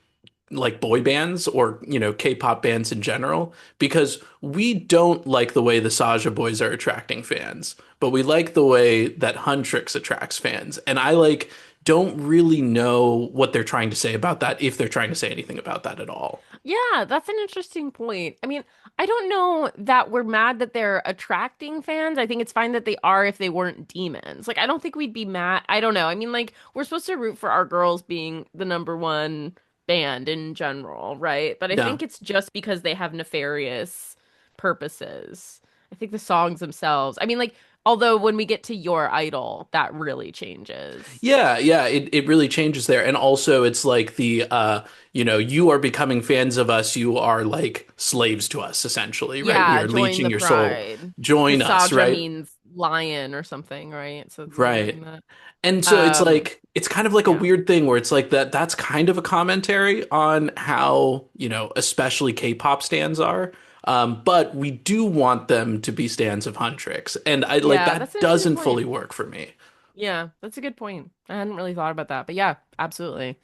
A: like boy bands or, K-pop bands in general, because we don't like the way the Saja boys are attracting fans, but we like the way that Huntrix attracts fans. And I like don't really know what they're trying to say about that, if they're trying to say anything about that at all.
B: Yeah, that's an interesting point. I mean, I don't know that we're mad that they're attracting fans. I think it's fine that they are if they weren't demons. Like, I don't think we'd be mad. I don't know. I mean, like, we're supposed to root for our girls being the number one band in general, right? But I
A: Yeah.
B: think it's just because they have nefarious purposes. I think the songs themselves, I mean, like, although when we get to Your Idol, that really changes.
A: Yeah, yeah, it really changes there. And also it's like you are becoming fans of us, you are like slaves to us, essentially, right? We
B: Yeah,
A: are
B: join
A: leeching
B: the
A: your soul.
B: pride.
A: Join
B: Because
A: us,
B: Saja
A: right?
B: means lion or something, right? So it's
A: Right.
B: using that.
A: And so it's
B: Um,
A: like it's kind of like a
B: yeah.
A: weird thing where it's like that's kind of a commentary on how, especially K-pop stans are. But we do want them to be stans of Huntrix. And I like
B: Yeah, that's
A: that
B: an interesting
A: doesn't fully
B: point.
A: work for me.
B: Yeah, that's a good point. I hadn't really thought about that, but yeah, absolutely.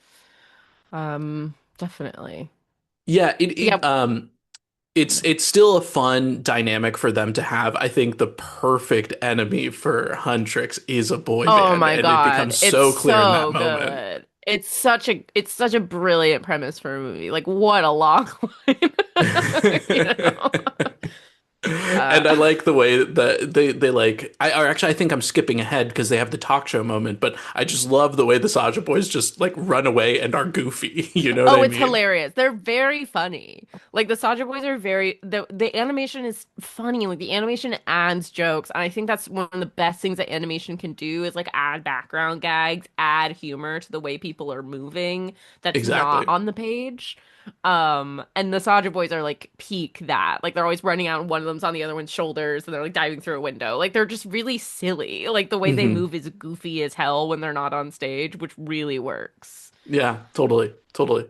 B: Definitely.
A: Yeah, it
B: Yeah.
A: it it's still a fun dynamic for them to have. I think the perfect enemy for Huntrix is a boy
B: Oh
A: band,
B: my
A: and it
B: God.
A: becomes
B: It's
A: so clear in that
B: so
A: moment.
B: good. It's such a brilliant premise for a movie. Like what a log line. You know?
A: And I
B: Uh
A: like the way that they like or actually I think I'm skipping ahead because they have the talk show moment, but I just love the way the Saja boys just like run away and are goofy. You know what
B: Oh,
A: I
B: it's
A: mean?
B: hilarious. They're very funny. Like the Saja Boys are very the animation is funny. Like the animation adds jokes. And I think that's one of the best things that animation can do is like add background gags, add humor to the way people are moving that's not
A: Exactly.
B: on the page. And the Saja Boys are like peak that. Like they're always running out and one of them's on the other one's shoulders and they're like diving through a window. Like they're just really silly. Like the way they
A: Hmm.
B: move is goofy as hell when they're not on stage, which really works.
A: Yeah, totally, totally.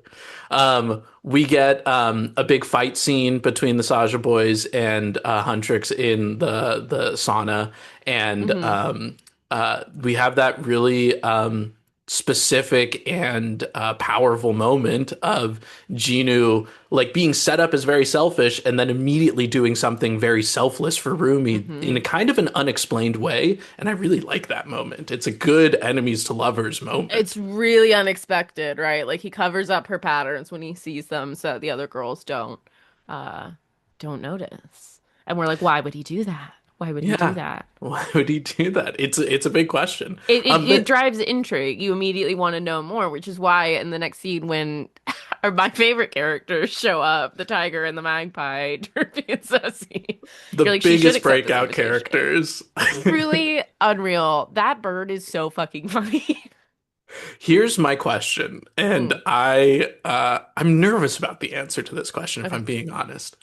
A: We get a big fight scene between the Saja boys and Huntrix in the sauna, and
B: Hmm.
A: we have that really specific and powerful moment of Genu like being set up as very selfish and then immediately doing something very selfless for Rumi in a
B: Hmm.
A: kind of an unexplained way, and I really like that moment. It's a good enemies to lovers moment.
B: It's really unexpected, right? Like he covers up her patterns when he sees them so the other girls uh don't notice. And we're like, why would he do that? Why would he do
A: Yeah.
B: that?
A: Why would he do that? It's a big question.
B: It
A: But
B: drives intrigue. You immediately want to know more, which is why in the next scene when my favorite characters show up, the tiger and the magpie, Derpy and Sussy,
A: the
B: you're like, she should
A: biggest
B: accept this
A: breakout
B: invitation.
A: characters.
B: Truly unreal. That bird is so fucking funny.
A: Here's my question, and
B: Mm,
A: I'm nervous about the answer to this question if
B: okay.
A: I'm being honest.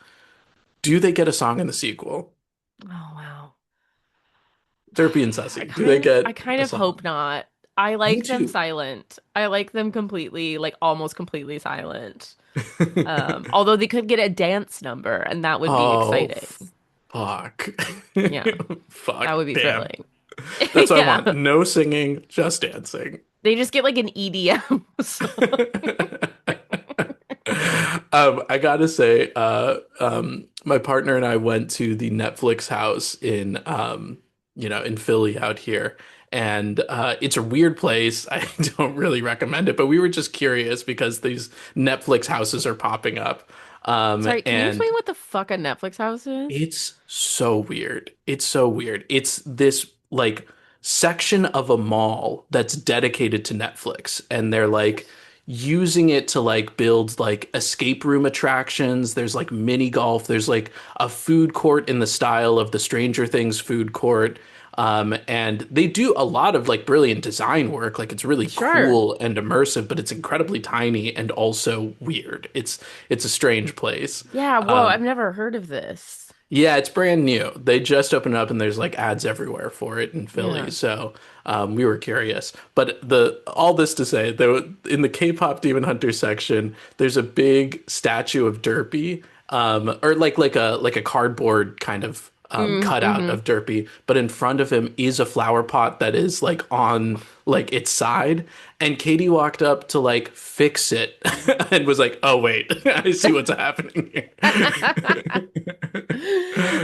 A: Do they get a song in the sequel?
B: Oh wow.
A: Derpy and Sussy, do they
B: I
A: get
B: kind
A: a
B: of hope
A: song?
B: not. I
A: Me
B: like them
A: too.
B: silent. I like them completely, like almost completely silent. Although they could get a dance number, and that would be
A: Oh,
B: exciting.
A: fuck.
B: Yeah, that
A: Fuck.
B: would be
A: Damn.
B: thing.
A: That's what I
B: Yeah.
A: want. No singing, just dancing.
B: They just get like an EDM song.
A: I gotta say, my partner and I went to the Netflix house in, in Philly out here, and it's a weird place. I don't really recommend it, but we were just curious because these Netflix houses are popping up,
B: Sorry, can you explain
A: and
B: what the fuck a Netflix house is?
A: it's so weird. It's so weird. It's this like section of a mall that's dedicated to Netflix, and they're like using it to like build like escape room attractions. There's like mini golf. There's like a food court in the style of the Stranger Things food court. And they do a lot of like brilliant design work. Like it's really
B: Sure.
A: cool and immersive, but it's incredibly tiny and also weird. It's a strange place.
B: Yeah, whoa, I've
A: Um,
B: never heard of this.
A: yeah, it's brand new. They just opened up and there's like ads everywhere for it in Philly.
B: Yeah.
A: So we were curious. But the all this to say, in the K-pop Demon Hunter section, there's a big statue of Derpy, or like a cardboard kind of cutout
B: Mm-hmm.
A: of Derpy, but in front of him is a flower pot that is like on like its side. And Katie walked up to like fix it and was like, "Oh wait, I see what's happening here."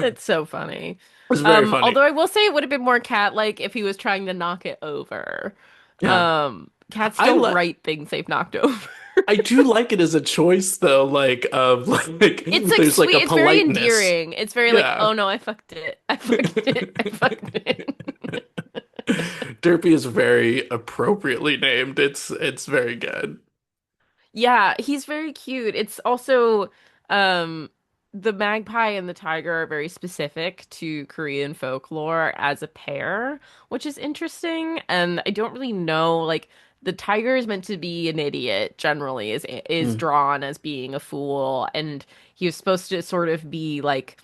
B: It's so funny.
A: Was very funny.
B: Although I will say it would have been more cat-like if he was trying to knock it over.
A: Yeah.
B: Cats
A: I
B: don't
A: le
B: write things they've knocked over.
A: I do like it as a choice though, like of like
B: It's like
A: there's like
B: sweet.
A: a
B: It's very
A: politeness.
B: endearing. It's very like,
A: Yeah.
B: oh no, I fucked it. I fucked it. I fucked it.
A: Derpy is very appropriately named. It's very good.
B: Yeah, he's very cute. It's also um the magpie and the tiger are very specific to Korean folklore as a pair, which is interesting. And I don't really know, like the tiger is meant to be an idiot generally, is
A: Mm,
B: drawn as being a fool, and he was supposed to sort of be like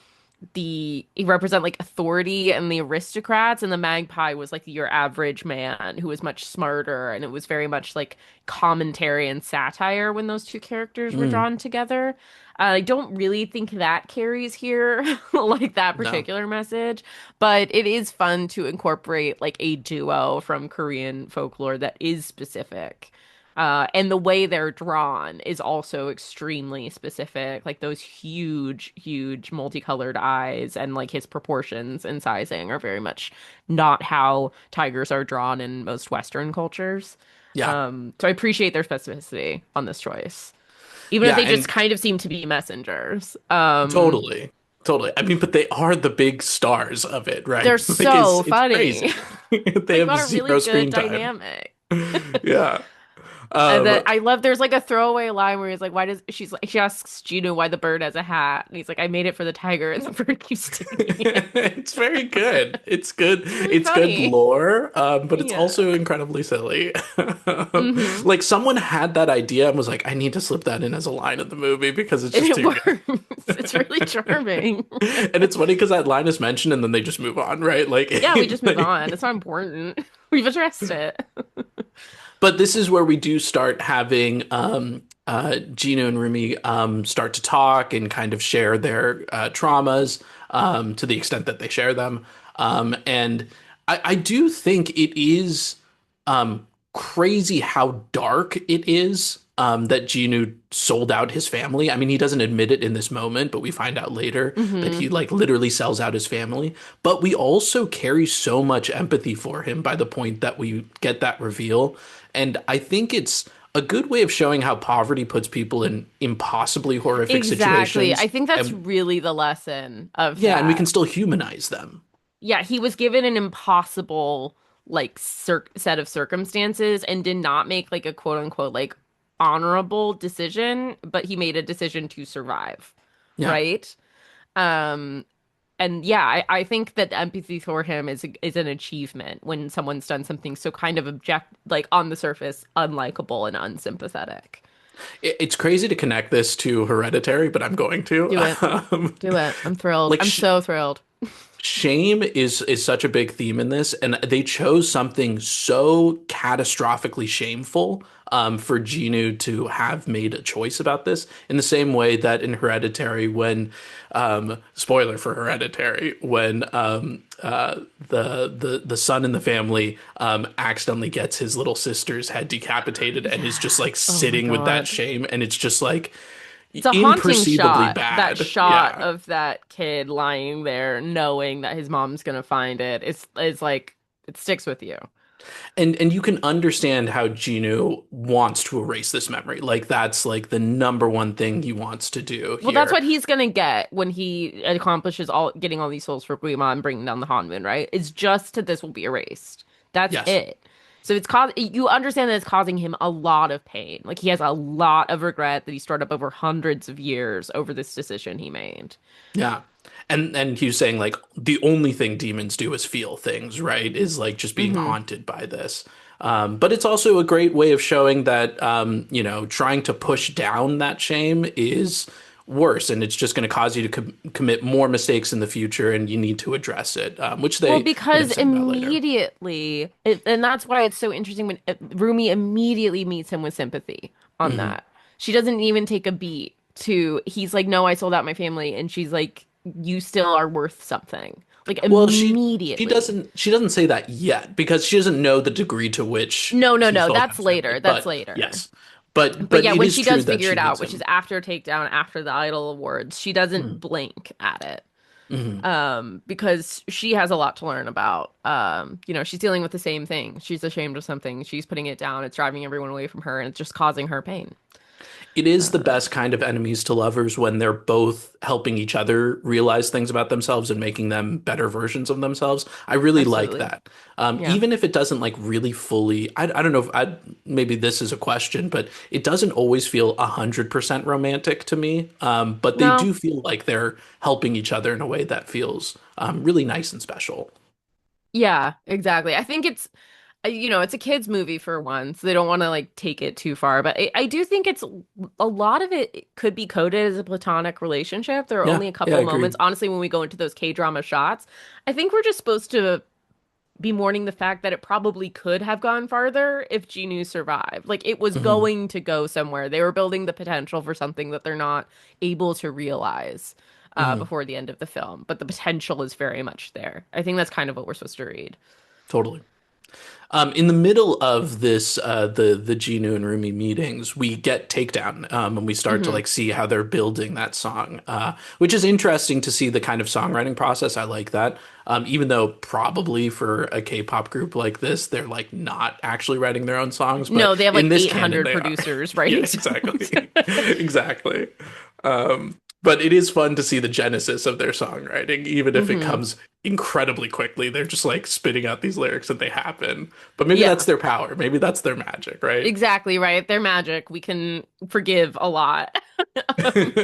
B: he represent like authority and the aristocrats, and the magpie was like your average man who was much smarter, and it was very much like commentary and satire when those two characters were
A: mm,
B: drawn together. I don't really think that carries here, like that
A: no.
B: particular message, but it is fun to incorporate like a duo from Korean folklore that is specific. And the way they're drawn is also extremely specific. Like those huge, huge multicolored eyes and like his proportions and sizing are very much not how tigers are drawn in most Western cultures.
A: Yeah.
B: So I appreciate their specificity on this choice, even if
A: Yeah,
B: they just
A: and
B: kind of seem to be messengers.
A: totally. Totally. I mean, but they are the big stars of it, right?
B: They're
A: Like
B: so
A: it's
B: funny.
A: crazy. They
B: They've
A: have
B: got a really
A: zero
B: good
A: screen time.
B: dynamic.
A: Yeah.
B: And
A: Um
B: then I love there's like a throwaway line where he's like, why does she's like she asks Gino why the bird has a hat. And he's like, I made it for the tiger, and the bird keeps stinging it.
A: it's very good. It's good.
B: It's really
A: It's good
B: funny.
A: lore, but it's
B: Yeah.
A: also incredibly silly.
B: Hmm.
A: Like someone had that idea and was like, I need to slip that in as a line in the movie because it's
B: And
A: just
B: it
A: too good.
B: works. It's really charming.
A: And it's funny because that line is mentioned and then they just move on, right? Like,
B: Yeah, we just move
A: like
B: on. It's not important. We've addressed it.
A: but this is where we do start having Gino and Rumi start to talk and kind of share their traumas to the extent that they share them. And I do think it is crazy how dark it is that Gino sold out his family. I mean, he doesn't admit it in this moment, but we find out later that
B: Hmm.
A: he like literally sells out his family. But we also carry so much empathy for him by the point that we get that reveal. And I think it's a good way of showing how poverty puts people in impossibly horrific
B: Exactly. I
A: situations.
B: think that's
A: And
B: really the lesson of
A: yeah, and we can
B: that.
A: still humanize them.
B: Yeah, he was given an impossible like set of circumstances and did not make like a quote unquote like honorable decision, but he made a decision to survive,
A: Yeah.
B: right? Um and yeah, I think that empathy for him is an achievement when someone's done something so kind of object like on the surface unlikable and unsympathetic.
A: It's crazy to connect this to Hereditary, but I'm going to.
B: Do it. Do it. I'm thrilled.
A: Like
B: I'm so thrilled.
A: shame is such a big theme in this, and they chose something so catastrophically shameful for Genu to have made a choice about this. In the same way that in Hereditary, when spoiler for Hereditary, when the son in the family accidentally gets his little sister's head decapitated and is just
B: Yeah.
A: like
B: Oh my
A: sitting with that
B: God.
A: shame, and it's just like
B: It's a haunting
A: imperceivably
B: shot. That
A: bad.
B: shot
A: Yeah.
B: of that kid lying there, knowing that his mom's gonna find it. It's like it sticks with you.
A: And you can understand how Genu wants to erase this memory. Like that's like the number one thing he wants to do
B: Well, that's
A: here.
B: what he's gonna get when he accomplishes all getting all these souls for Grima and bringing down the honmoon, right? It's just that this will be erased. That's
A: Yes.
B: it. So you understand that it's causing him a lot of pain. Like he has a lot of regret that he stored up over hundreds of years over this decision he made.
A: Yeah. And he was saying like the only thing demons do is feel things, right? Is like just being
B: Hmm.
A: haunted by this. But it's also a great way of showing that trying to push down that shame is worse, and it's just going to cause you to commit more mistakes in the future, and you need to address it, which
B: Well,
A: they end up
B: because
A: saying about later.
B: and that's why it's so interesting when Rumi immediately meets him with sympathy on
A: Hmm.
B: that. She doesn't even take a beat he's like, no, I sold out my family. And she's like, you still are worth something. Like
A: Well, she
B: immediately.
A: doesn't say that yet because she doesn't know the degree to which
B: No, no,
A: he
B: no,
A: sold out
B: that's
A: his family.
B: later. That's
A: But
B: later.
A: yes,
B: But
A: but
B: yeah,
A: it
B: when
A: is
B: she
A: true
B: does
A: that
B: figure
A: she
B: it out,
A: meets
B: which is
A: him.
B: after takedown, after the Idol Awards, she doesn't
A: Mhm.
B: blink at it.
A: Mhm.
B: Because she has a lot to learn about. She's dealing with the same thing. She's ashamed of something. She's putting it down. It's driving everyone away from her, and it's just causing her pain.
A: It is the
B: Uh,
A: best kind of enemies to lovers when they're both helping each other realize things about themselves and making them better versions of themselves. I really like
B: Absolutely.
A: that.
B: Yeah.
A: Even if it doesn't like really fully, I don't know if maybe this is a question, but it doesn't always feel 100% romantic to me. But they
B: No.
A: do feel like they're helping each other in a way that feels really nice and special.
B: Yeah, exactly. I think it's a kids movie for one, so they don't want to like take it too far. But I do think it's a lot of it could be coded as a platonic relationship. There are
A: Yeah,
B: only a
A: yeah, I
B: couple moments,
A: agree.
B: honestly, when we go into those K-drama shots. I think we're just supposed to be mourning the fact that it probably could have gone farther if Genu survived. Like it was
A: Hmm.
B: going to go somewhere. They were building the potential for something that they're not able to realize
A: Hmm.
B: before the end of the film. But the potential is very much there. I think that's kind of what we're supposed to read.
A: Totally. In the middle of this, the Genu and Rumi meetings, we get Takedown, and we start to
B: Hmm.
A: like see how they're building that song, which is interesting to see the kind of songwriting process. I like that, even though probably for a K-pop group like this, they're like not actually writing their own songs, but
B: No, they have
A: in
B: like
A: this canon,
B: 800
A: they are.
B: producers
A: Yeah,
B: writing songs.
A: exactly, exactly. But it is fun to see the genesis of their songwriting, even if it
B: Hmm.
A: comes incredibly quickly. They're just like spitting out these lyrics and they happen. But maybe that's
B: Yeah.
A: their power. Maybe that's their magic, right?
B: Exactly right. They're magic. We can forgive a lot. Um,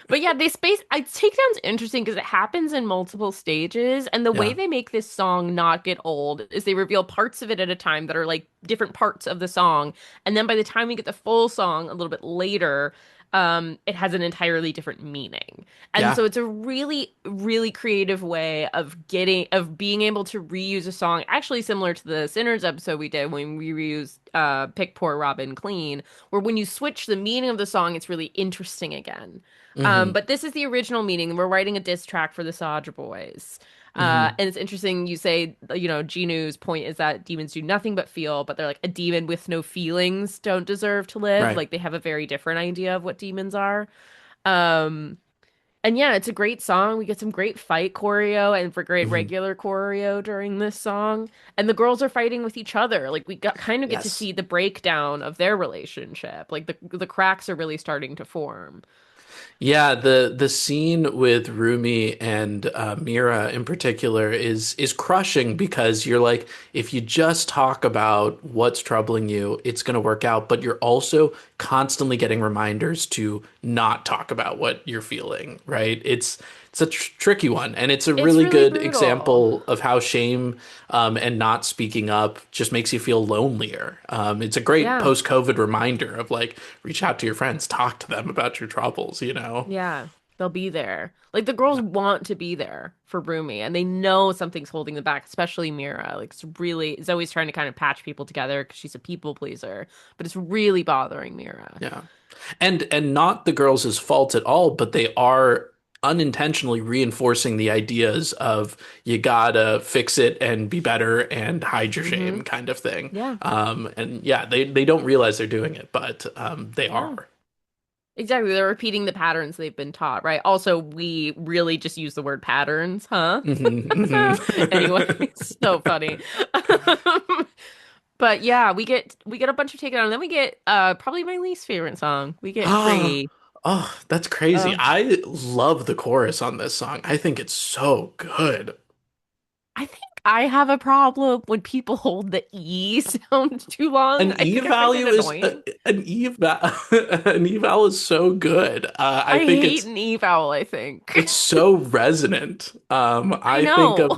B: but yeah, Takedown's interesting because it happens in multiple stages, and the way
A: Yeah.
B: they make this song not get old is they reveal parts of it at a time that are like different parts of the song, and then by the time we get the full song a little bit later, it has an entirely different meaning. And
A: Yeah.
B: so it's a really, really creative way of being able to reuse a song, actually similar to the Sinners episode we did when we reused Pick Poor Robin Clean, where when you switch the meaning of the song, it's really interesting again.
A: Hmm.
B: But this is the original meaning. We're writing a diss track for the Saj Boys.
A: Hmm.
B: And it's interesting you say, Genu's point is that demons do nothing but feel, but they're like a demon with no feelings don't deserve to live.
A: Right.
B: Like they have a very different idea of what demons are. Um, and yeah, it's a great song. We get some great fight choreo and for great
A: Hmm.
B: regular choreo during this song. And the girls are fighting with each other. Like we kind of get to
A: Yes.
B: see the breakdown of their relationship. Like the cracks are really starting to form.
A: Yeah, the scene with Rumi and Mira in particular is crushing because you're like, if you just talk about what's troubling you, it's going to work out, but you're also constantly getting reminders to not talk about what you're feeling, right? it's a tricky one, and it's a
B: It's
A: really
B: really
A: good
B: brutal.
A: example of how shame and not speaking up just makes you feel lonelier. It's a great
B: Yeah.
A: post-COVID reminder of like reach out to your friends, talk to them about your troubles, you know?
B: Yeah. They'll be there. Like the girls want to be there for Rumi and they know something's holding them back, especially Mira. Like it's always trying to kind of patch people together because she's a people pleaser, but it's really bothering Mira.
A: Yeah. And not the girls' fault at all, but they are unintentionally reinforcing the ideas of you gotta fix it and be better and hide your
B: Mm-hmm.
A: shame kind of thing.
B: Yeah.
A: And yeah, they don't realize they're doing it, but they
B: Yeah.
A: are.
B: Exactly. They're repeating the patterns they've been taught, right? Also, we really just use the word patterns, huh?
A: Mhm, mhm.
B: Anyway, it's so funny. But yeah, we get a bunch of takedown, and then we get probably my least favorite song. We get free.
A: Oh, that's crazy.
B: Uh,
A: I love the chorus on this song. I think it's so good.
B: I think I have a problem when people hold the E sound too
A: An
B: long. I
A: E
B: think I find it
A: value is
B: annoying.
A: an an E val is so good. I
B: I
A: think
B: hate an E vowel, I think.
A: it's so resonant.
B: I
A: I think
B: know.
A: of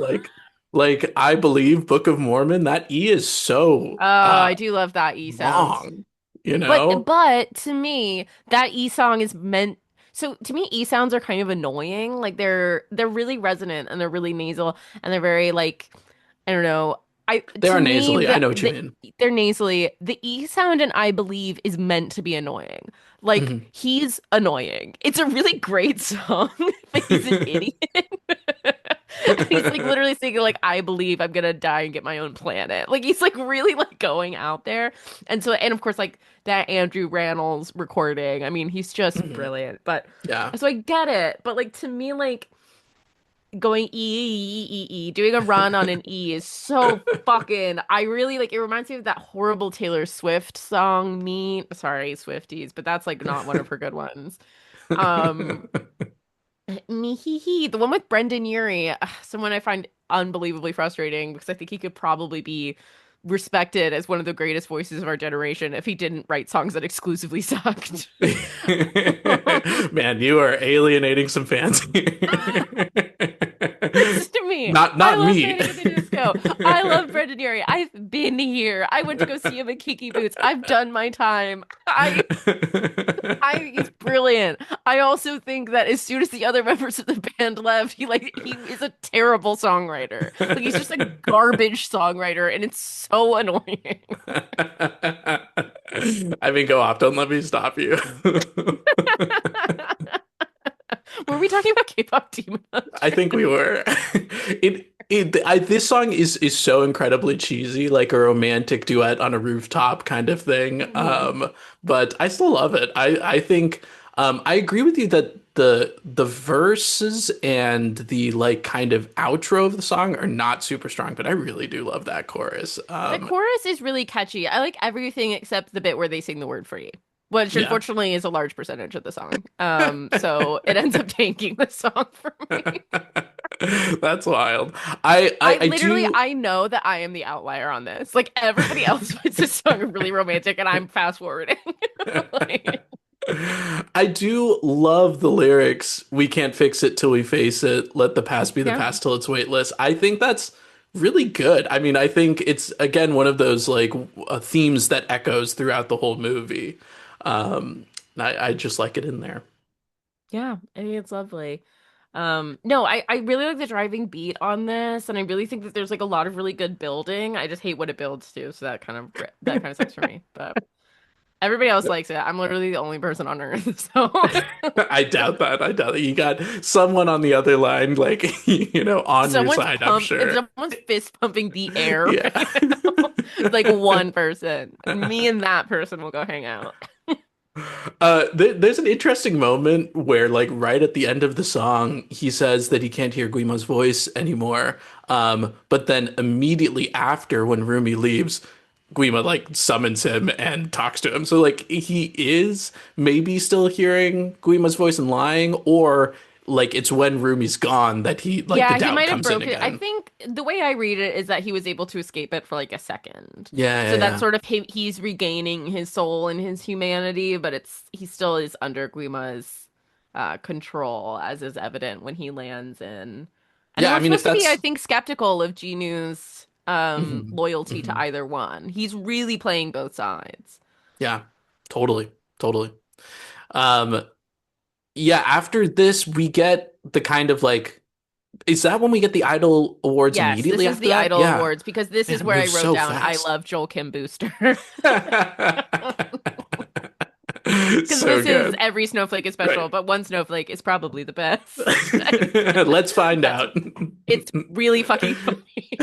A: like I believe Book of Mormon. That E is so
B: Oh, I do love that E sound.
A: long, you
B: But
A: know?
B: but to me, that E song is meant so to me E sounds are kind of annoying. Like they're really resonant and they're really nasal and they're very like I don't know. I
A: They
B: to
A: are
B: me
A: nasally. I know what you
B: the
A: mean.
B: they're nasally. The E sound and I believe is meant to be annoying. Like
A: Mhm.
B: he's annoying. It's a really great song, but he's an idiot. And he's like literally saying like I believe I'm gonna die and get my own planet. Like he's like really like going out there. And so and of course like that Andrew Rannells recording. I mean, he's just
A: Mhm.
B: brilliant. But
A: Yeah.
B: so I get it. But like to me like going E, doing a run on an E is so fucking. I really like it reminds me of that horrible Taylor Swift song, Me. Sorry, Swifties, but that's like not one of her good ones. Um, Me Hee Hee, the one with Brendan Urie, someone I find unbelievably frustrating because I think he could probably be respected as one of the greatest voices of our generation if he didn't write songs that exclusively sucked.
A: Man, you are alienating some fans here.
B: Listen to me. I
A: Not
B: love
A: me.
B: Panic at the Disco. I love Brendan Urie. I've been here. I went to go see him in Kiki Boots. I've done my time. He's brilliant. I also think that as soon as the other members of the band left, he is a terrible songwriter. Like he's just a garbage songwriter, and it's so annoying.
A: I mean, go off. Don't let me stop you.
B: Were we talking about K-pop Demon
A: I
B: Hunters?
A: think we were. This song is so incredibly cheesy, like a romantic duet on a rooftop kind of thing.
B: Mhm.
A: But I still love it. I think I agree with you that the verses and the like kind of outro of the song are not super strong, but I really do love that chorus.
B: The chorus is really catchy. I like everything except the bit where they sing the word free, which
A: Yeah.
B: unfortunately is a large percentage of the song. So it ends up tanking the song for me.
A: That's wild. I do.
B: I know that I am the outlier on this. Like everybody else finds this song really romantic and I'm fast forwarding. Like,
A: I do love the lyrics. We can't fix it till we face it. Let the past be the
B: yeah.
A: past till it's weightless. I think that's really good. I mean, I think it's again one of those like themes that echoes throughout the whole movie. Um, I just like it in there.
B: Yeah, I think it's lovely. No, I really like the driving beat on this, and I really think that there's like a lot of really good building. I just hate what it builds to, so that kind of sucks for me. But everybody else likes it. I'm literally the only person on Earth, so
A: I doubt that. I doubt that. You got someone on the other line, like on your side. I'm
B: if
A: sure.
B: someone's fist pumping the air
A: Yeah.
B: right now, it's like one person. Me and that person will go hang out.
A: There's an interesting moment where, like, right at the end of the song, he says that he can't hear Guima's voice anymore. But then immediately after, when Rumi leaves, Guima like summons him and talks to him. So like he is maybe still hearing Guima's voice and lying, or like it's when Rumi's gone that he like the
B: Yeah, he
A: doubt
B: might have
A: comes in
B: broken. I
A: again.
B: think the way I read it is that he was able to escape it for like a second.
A: Yeah,
B: So
A: yeah,
B: that's
A: yeah.
B: sort of he's regaining his soul and his humanity, but he still is under Guima's. control, as is evident when he lands in. And
A: Yeah, I
B: we're
A: mean, if
B: supposed to be, I
A: that's
B: think, skeptical of Jinu's
A: mhm,
B: loyalty to
A: mhm.
B: either one. He's really playing both sides.
A: Yeah, totally, totally. Um, yeah, after this, we get the kind of like, is that when we get the Idol Awards
B: Yes, this
A: immediately
B: is
A: after
B: the
A: that?
B: Idol
A: Yeah.
B: Awards because this
A: Man,
B: is
A: it
B: where I
A: moves
B: wrote
A: so
B: down I
A: fast.
B: love Joel Kim Booster. Because
A: So
B: this is
A: good.
B: every snowflake is special,
A: Right.
B: but one snowflake is probably the best.
A: Let's find
B: That's
A: out.
B: it's really fucking funny.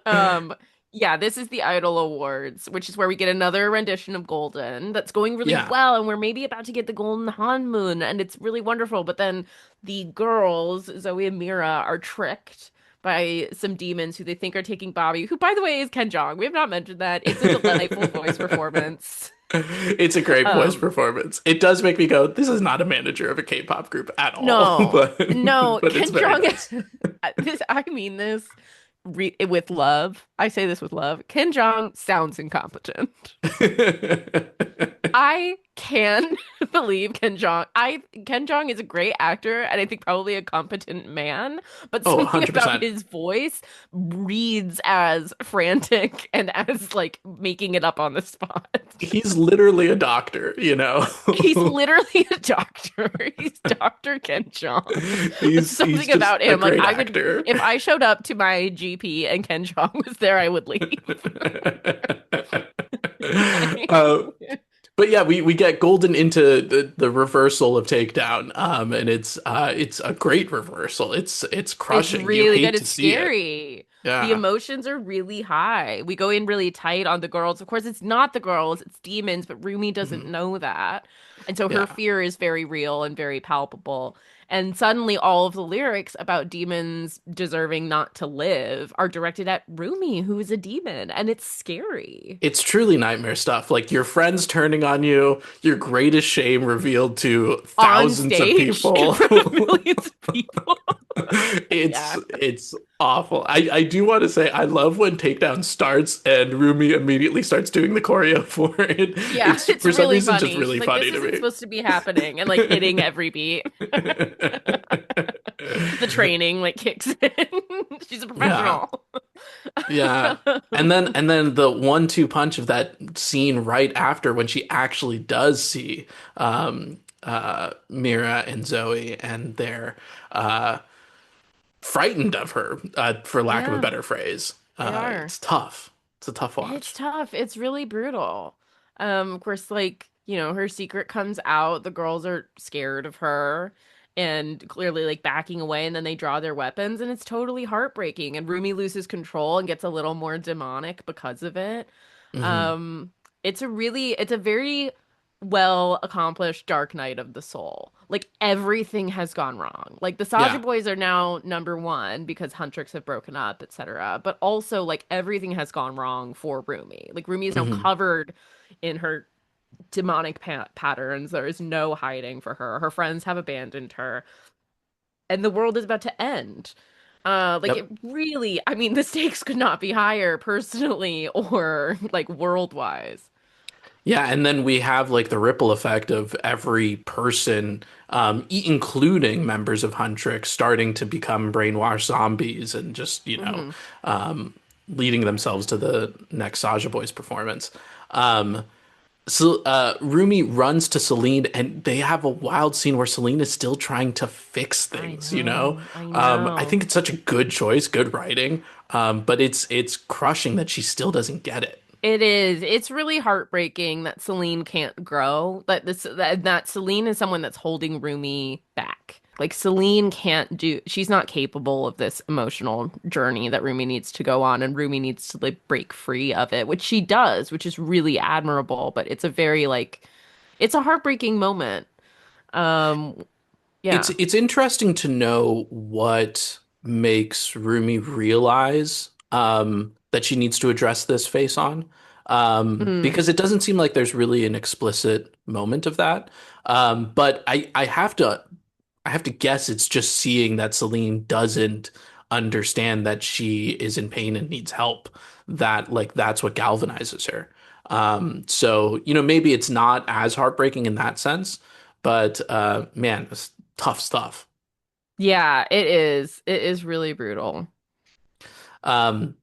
B: Um, yeah, this is the Idol Awards, which is where we get another rendition of Golden that's going really
A: Yeah.
B: well, and we're maybe about to get the Golden Honmoon, and it's really wonderful. But then the girls, Zoe and Mira, are tricked by some demons who they think are taking Bobby, who, by the way, is Ken Jeong. We have not mentioned that. It's a delightful voice performance.
A: It's a great voice
B: Um,
A: performance. It does make me go, this is not a manager of a K-pop group at all,
B: no, no,
A: but it's
B: Ken
A: very
B: Jeong.
A: nice.
B: This, I mean this with love. I say this with love. Ken Jeong sounds incompetent. I can believe Ken Jeong is a great actor and I think probably a competent man, but
A: Oh,
B: something about
A: 100%.
B: his voice reads as frantic and as like making it up on the spot.
A: He's literally a doctor, you know?
B: He's literally a doctor. He's Dr. Ken Jeong. But
A: He's
B: something
A: just
B: about
A: a
B: him, like
A: great
B: I would,
A: actor.
B: if I showed up to my GP and Ken Jeong was there, I would leave.
A: uh, but yeah, we get Golden into the reversal of Takedown, and it's a great reversal. It's
B: It's
A: crushing. You
B: really good.
A: hate to
B: It's
A: see it.
B: scary. The
A: Yeah.
B: emotions are really high. We go in really tight on the girls. Of course, it's not the girls, it's demons, but Rumi doesn't
A: Mhm.
B: know that. And so her
A: Yeah.
B: fear is very real and very palpable. And suddenly, all of the lyrics about demons deserving not to live are directed at Rumi, who is a demon. And it's scary.
A: It's truly nightmare stuff. Like your friends turning on you, your greatest shame revealed to
B: On
A: thousands of
B: stage in
A: people.
B: front of millions of people.
A: It's
B: Yeah.
A: it's awful. I do want to say I love when Takedown starts and Rumi immediately starts doing the choreo for it.
B: Yeah,
A: It's
B: it's
A: for some
B: really
A: reason just
B: funny. She's
A: really
B: like,
A: funny
B: this
A: to
B: isn't
A: me.
B: supposed to be happening, and like hitting every beat. The training like kicks in. She's a
A: Yeah.
B: professional.
A: Yeah. And then the 1-2 punch of that scene right after when she actually does see Mira and Zoe and they're uh frightened of her, for lack of a
B: Yeah,
A: better phrase.
B: they are.
A: It's tough. It's a tough
B: It's
A: watch.
B: tough. It's really brutal. Of course, like, her secret comes out. The girls are scared of her and clearly like backing away, and then they draw their weapons, and it's totally heartbreaking. And Rumi loses control and gets a little more demonic because of it.
A: Hmm.
B: Um, it's a very well accomplished Dark Night of the Soul. Like everything has gone wrong. Like the Saja
A: Yeah.
B: boys are now number one because Huntrix have broken up, etc. But also like everything has gone wrong for Rumi. Like Rumi is now
A: Hmm.
B: covered in her demonic patterns. There is no hiding for her. Her friends have abandoned her, and the world is about to end. Like it
A: Yep.
B: really, I mean, the stakes could not be higher personally or like world-wise.
A: Yeah, and then we have like the ripple effect of every person, including members of Huntrix, starting to become brainwashed zombies and just,
B: Hmm.
A: um, leading themselves to the next Saja Boys performance. Um, So Rumi runs to Celine, and they have a wild scene where Celine is still trying to fix
B: I
A: things, you know?
B: know, I
A: I
B: know.
A: think it's such a good choice, good writing, but it's crushing that she still doesn't get it.
B: It is. It's really heartbreaking that Celine can't grow. That Celine is someone that's holding Rumi back. Like Celine can't do, she's not capable of this emotional journey that Rumi needs to go on, and Rumi needs to like break free of it, which she does, which is really admirable, but it's a very like it's a heartbreaking moment. Um, yeah.
A: It's interesting to know what makes Rumi realize that she needs to address this face on,
B: Mm,
A: because it doesn't seem like there's really an explicit moment of that. But I have to guess it's just seeing that Celine doesn't understand that she is in pain and needs help. That like that's what galvanizes her. So maybe it's not as heartbreaking in that sense, But man, it's tough stuff.
B: Yeah, it is. It is really brutal.
A: Um,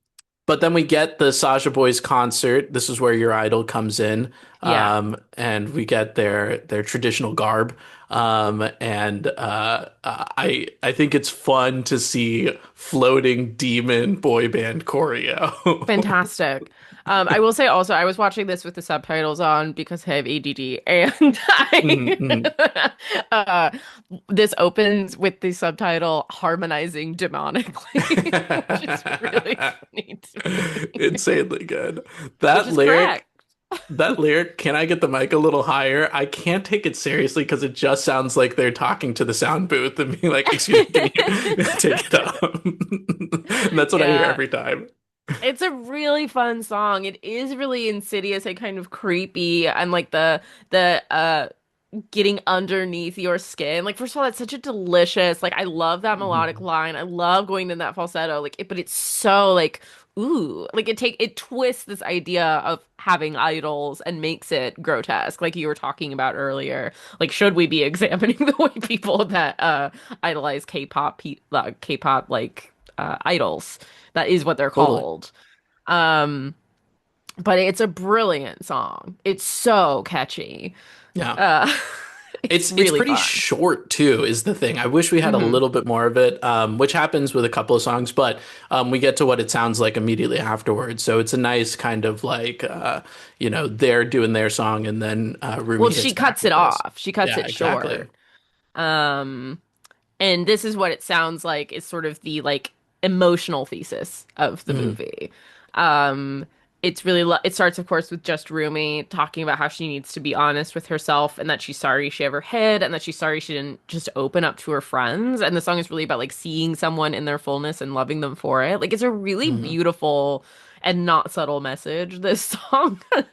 A: but then we get the Sasha Boys concert. This is where your idol comes in,
B: Yeah.
A: and we get their traditional garb. And I think it's fun to see floating demon boy band choreo.
B: Fantastic. I will say also, I was watching this with the subtitles on because I have ADD, and
A: Mhm,
B: I this opens with the subtitle harmonizing demonically, which is really
A: mhm.
B: funny to me.
A: Insanely good.
B: Which
A: That
B: is correct.
A: lyric That lyric, can I get the mic a little higher? I can't take it seriously because it just sounds like they're talking to the sound booth and being like, excuse me, can you take it up? And that's what I hear
B: Yeah.
A: every time.
B: It's a really fun song. It is really insidious and kind of creepy and like the getting underneath your skin. Like, first of all, that's such a delicious, like, I love that melodic
A: Mhm.
B: line. I love going in that falsetto. Like, but it's so like, ooh, like it twists this idea of having idols and makes it grotesque, like you were talking about earlier. Like, should we be examining the way people that idolize K-pop like idols? That is what they're
A: Totally.
B: called. Um, but it's a brilliant song. It's so catchy.
A: Yeah.
B: Uh, it's
A: It's
B: really
A: pretty
B: fun.
A: short too, is the thing. I wish we had a
B: Hmm.
A: little bit more of it, which happens with a couple of songs, but we get to what it sounds like immediately afterwards. So it's a nice kind of like they're doing their song and then
B: Well,
A: Rumi hits
B: she
A: back
B: cuts it
A: with this.
B: off. She cuts
A: Yeah,
B: it
A: exactly.
B: short. Um, and this is what it sounds like is sort of the like emotional thesis of the
A: Mhm.
B: movie. Um, it's really it starts, of course, with just Rumi talking about how she needs to be honest with herself and that she's sorry she ever hid and that she's sorry she didn't just open up to her friends. And the song is really about like seeing someone in their fullness and loving them for it. Like it's a really
A: Mhm.
B: beautiful and not subtle message, this song. But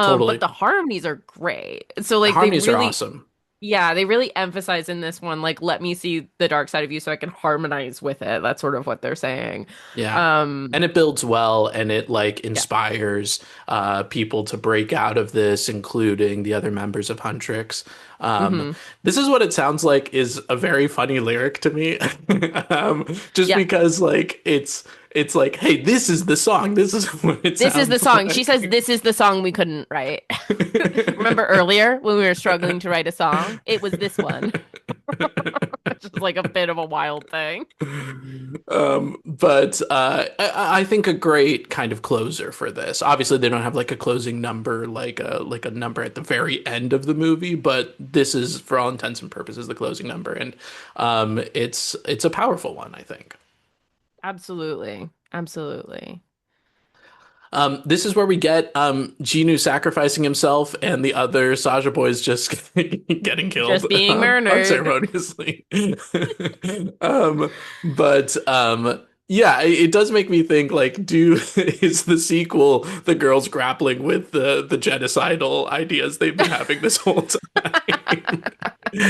A: Totally.
B: the harmonies are great. So like they
A: Harmonies are
B: really
A: awesome.
B: yeah, they really emphasize in this one, like, let me see the dark side of you so I can harmonize with it. That's sort of what they're saying.
A: Yeah.
B: Um,
A: And it builds well and it like
B: yeah.
A: inspires people to break out of this, including the other members of Huntrix. Um,
B: Hmm.
A: this is what it sounds like is a very funny lyric to me. Just
B: Yeah.
A: because like it's like, hey, this is the song. This is what it
B: This is the
A: sounds
B: song. She says,
A: like.
B: this is the song we couldn't write. Remember earlier when we were struggling to write a song? It was this one. Just like a bit of a wild thing.
A: But I think a great kind of closer for this. Obviously, they don't have like a closing number, like a number at the very end of the movie, but this is, for all intents and purposes, the closing number, and it's a powerful one, I think.
B: Absolutely. Absolutely.
A: This is where we get Genu sacrificing himself and the other Sasha boys just getting killed
B: Just being murdered.
A: unceremoniously. But yeah, it does make me think like, is the sequel the girls grappling with the genocidal ideas they've been having this whole time?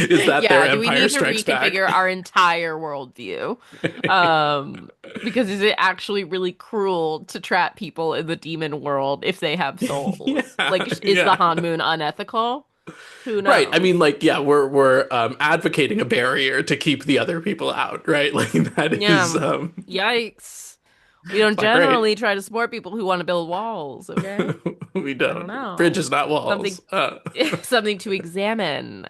A: Is that their
B: Yeah, do we
A: Empire
B: need to
A: Strikes
B: reconfigure
A: Back?
B: our entire worldview? Um, because is it actually really cruel to trap people in the demon world if they have souls?
A: Yeah,
B: Like, is the
A: yeah.
B: honmoon unethical? Who
A: Right. I
B: knows?
A: mean, like, yeah, we're advocating a barrier to keep the other people out, right? Like that is
B: Yeah. Yikes. We don't
A: it's not great.
B: generally try to support people who want to build walls, okay?
A: We
B: I don't
A: don't.
B: know.
A: Bridges, not
B: Something
A: walls.
B: something to examine.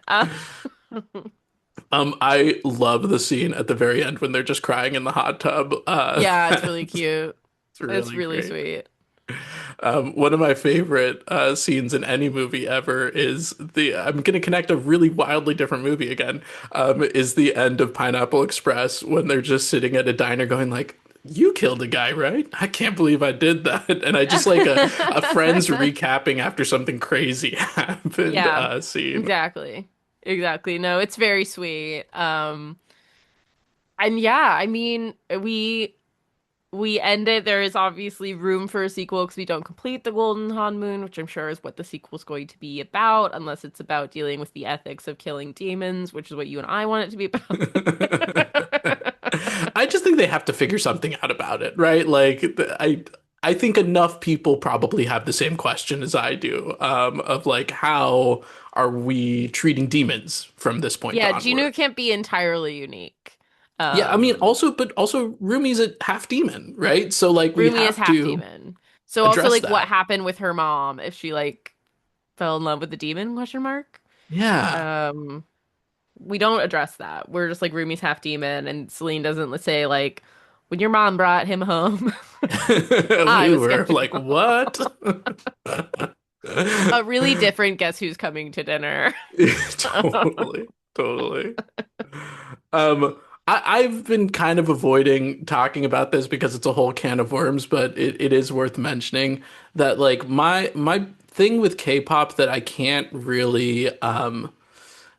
A: I love the scene at the very end when they're just crying in the hot tub.
B: Yeah, it's really
A: That's
B: cute. It's
A: really
B: really
A: great.
B: sweet.
A: One of my favorite scenes in any movie ever is I'm going to connect a really wildly different movie again. Is the end of Pineapple Express when they're just sitting at a diner going like, "You killed a guy, right? I can't believe I did that." And I just like a friend's recapping after something crazy happened
B: Yeah,
A: scene.
B: exactly. Exactly. No, it's very sweet. And yeah, I mean, we end it. There is obviously room for a sequel because we don't complete the Golden Honmoon, which I'm sure is what the sequel's going to be about, unless it's about dealing with the ethics of killing demons, which is what you and I want it to be about.
A: I just think they have to figure something out about it, right? Like I I think enough people probably have the same question as I do, of like, how are we treating demons from this point
B: Yeah,
A: onward?
B: Genu can't be entirely unique.
A: Yeah, I mean,
B: Um,
A: but also Rumi's a half demon, right? So like we
B: Rumi is
A: have
B: half
A: to
B: demon. So also
A: address
B: like what
A: that.
B: happened with her mom if she like fell in love with the demon question mark?
A: Yeah.
B: Um, we don't address that. We're just like Rumi's half demon and Celine doesn't say like when your mom brought him home, I
A: We
B: was
A: were like,
B: skeptical.
A: what?
B: A really different Guess Who's Coming to Dinner.
A: Totally, totally. Um, I've been kind of avoiding talking about this because it's a whole can of worms, but it is worth mentioning that like my thing with K-pop that I can't really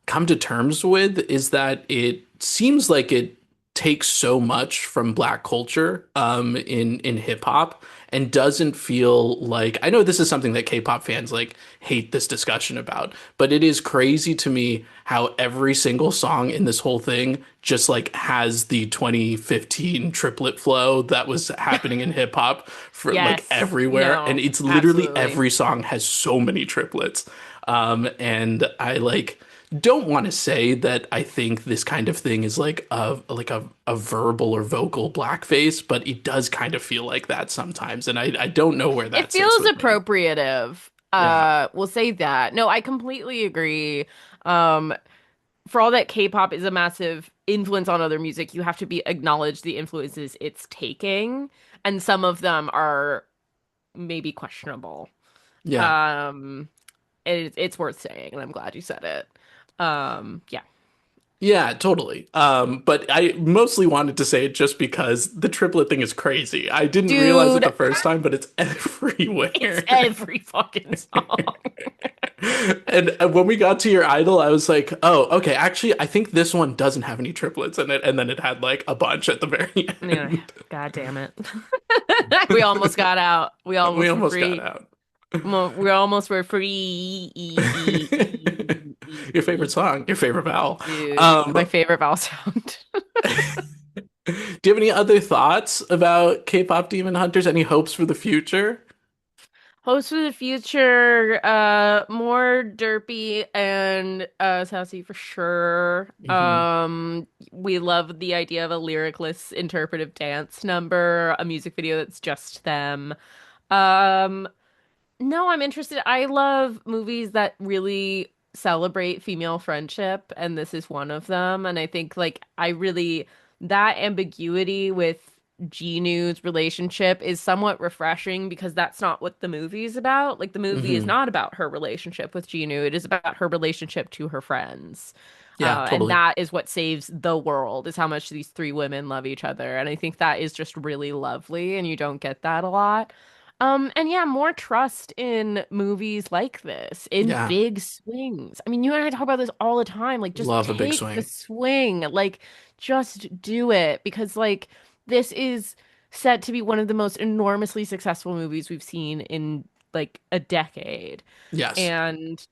A: come to terms with is that it seems like it takes so much from Black culture in hip hop and doesn't feel like I know this is something that K-pop fans like hate this discussion about, but it is crazy to me how every single song in this whole thing just like has the 2015 triplet flow that was happening in hip hop for like
B: Yes.
A: everywhere, and
B: No.
A: it's literally
B: Absolutely.
A: every song has so many triplets. And I like don't want to say that I think this kind of thing is like a verbal or vocal blackface, but it does kind of feel like that sometimes, and I don't know where
B: It
A: that sits
B: feels
A: with me.
B: appropriative.
A: Yeah,
B: We'll say that. No, I completely agree. Um, for all that K-pop is a massive influence on other music, you have to be acknowledge the influences it's taking, and some of them are maybe questionable.
A: yeah,
B: Um, it's worth saying, and I'm glad you said it. Yeah.
A: yeah, totally. But I mostly wanted to say it just because the triplet thing is crazy. I didn't realize it
B: Dude,
A: the first time, but it's
B: it's
A: everywhere.
B: every fucking song.
A: And when we got to your idol, I was like, "Oh, okay. Actually, I think this one doesn't have any triplets in it." And then it had like a bunch at the very
B: Yeah,
A: end.
B: God damn it. We almost got out. We
A: We
B: almost were
A: almost got
B: free.
A: out.
B: We almost were free.
A: Your favorite song, your favorite vowel.
B: Dude, my
A: Um,
B: favorite vowel sound.
A: do you have any other thoughts about K-pop Demon Hunters? Any hopes for the future?
B: Hopes for the future, more derpy and sassy for sure.
A: Hmm.
B: We love the idea of a lyricless interpretive dance number, a music video that's just them. Um, no, I'm interested. I love movies that really celebrate female friendship, and this is one of them. And I think like I really that ambiguity with Ginu's relationship is somewhat refreshing because that's not what the movie is about. Like the movie is
A: Hmm.
B: not about her relationship with Ginu. It is about her relationship to her friends.
A: Yeah,
B: And
A: totally.
B: that is what saves the world, is how much these three women love each other. And I think that is just really lovely, and you don't get that a lot. And yeah, more trust in movies like this, in
A: Yeah,
B: big swings. I mean, you and I talk about this all the time. Like, just
A: love a big
B: take the
A: swing.
B: swing. Like, just do it. Because, like, this is set to be one of the most enormously successful movies we've seen in like a decade.
A: Yes.
B: And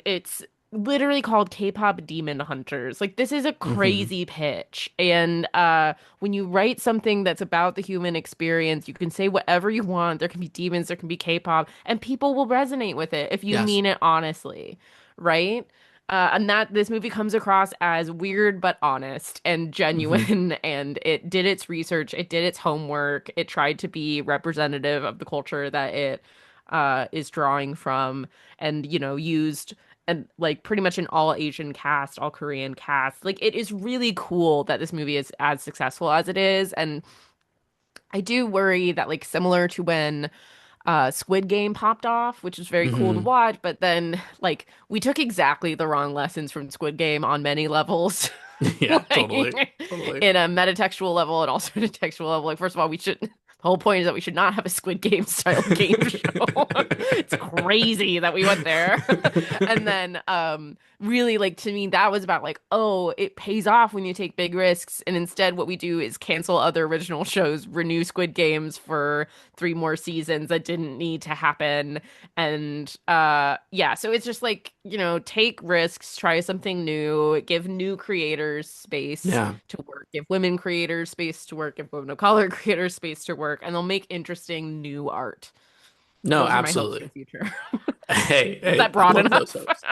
B: it's literally called K-pop Demon Hunters. Like this is a
A: Hmm.
B: crazy pitch. And when you write something that's about the human experience, you can say whatever you want. There can be demons, there can be K-pop, and people will resonate with it if you
A: Yes.
B: mean it honestly, right? And that this movie comes across as weird but honest and
A: Hmm.
B: genuine, and it did its research, it did its homework, it tried to be representative of the culture that it is drawing from, and used and like pretty much an all Asian cast, all Korean cast. Like it is really cool that this movie is as successful as it is, and I do worry that like similar to when Squid Game popped off, which is very cool to
A: Hmm.
B: watch, but then like we took exactly the wrong lessons from Squid Game on many levels.
A: Yeah,
B: Like
A: totally. Totally.
B: in a metatextual level and also in a textual level. Like first of all, we should the whole point is that we should not have a Squid Game style game show. It's crazy that we went there. And then really like to me that was about like, oh, it pays off when you take big risks, and instead what we do is cancel other original shows, renew Squid Games for three more seasons that didn't need to happen. And yeah, so it's just like, take risks, try something new, give new creators space
A: Yeah.
B: to work, give women creators space to work, give women of color creators space to work, and they'll make interesting new art.
A: No,
B: Those are my hopes for the
A: absolutely.
B: future.
A: Hey,
B: Is that
A: hey, I
B: broad
A: love those
B: enough?
A: hopes.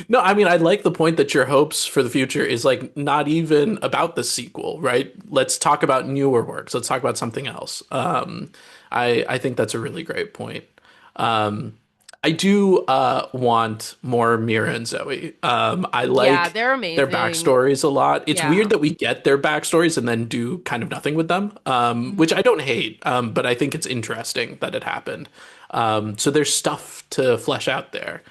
A: No, I mean, I like the point that your hopes for the future is like not even about the sequel, right? Let's talk about newer works. Let's talk about something else. I think that's a really great point. Um, I do want more Mira and Zoe. I
B: Yeah,
A: like
B: they're
A: their
B: amazing.
A: backstories a lot. It's weird
B: Yeah.
A: that we get their backstories and then do kind of nothing with them, which I
B: Mhm.
A: don't hate, but I think it's interesting that it happened. So there's stuff to flesh out there.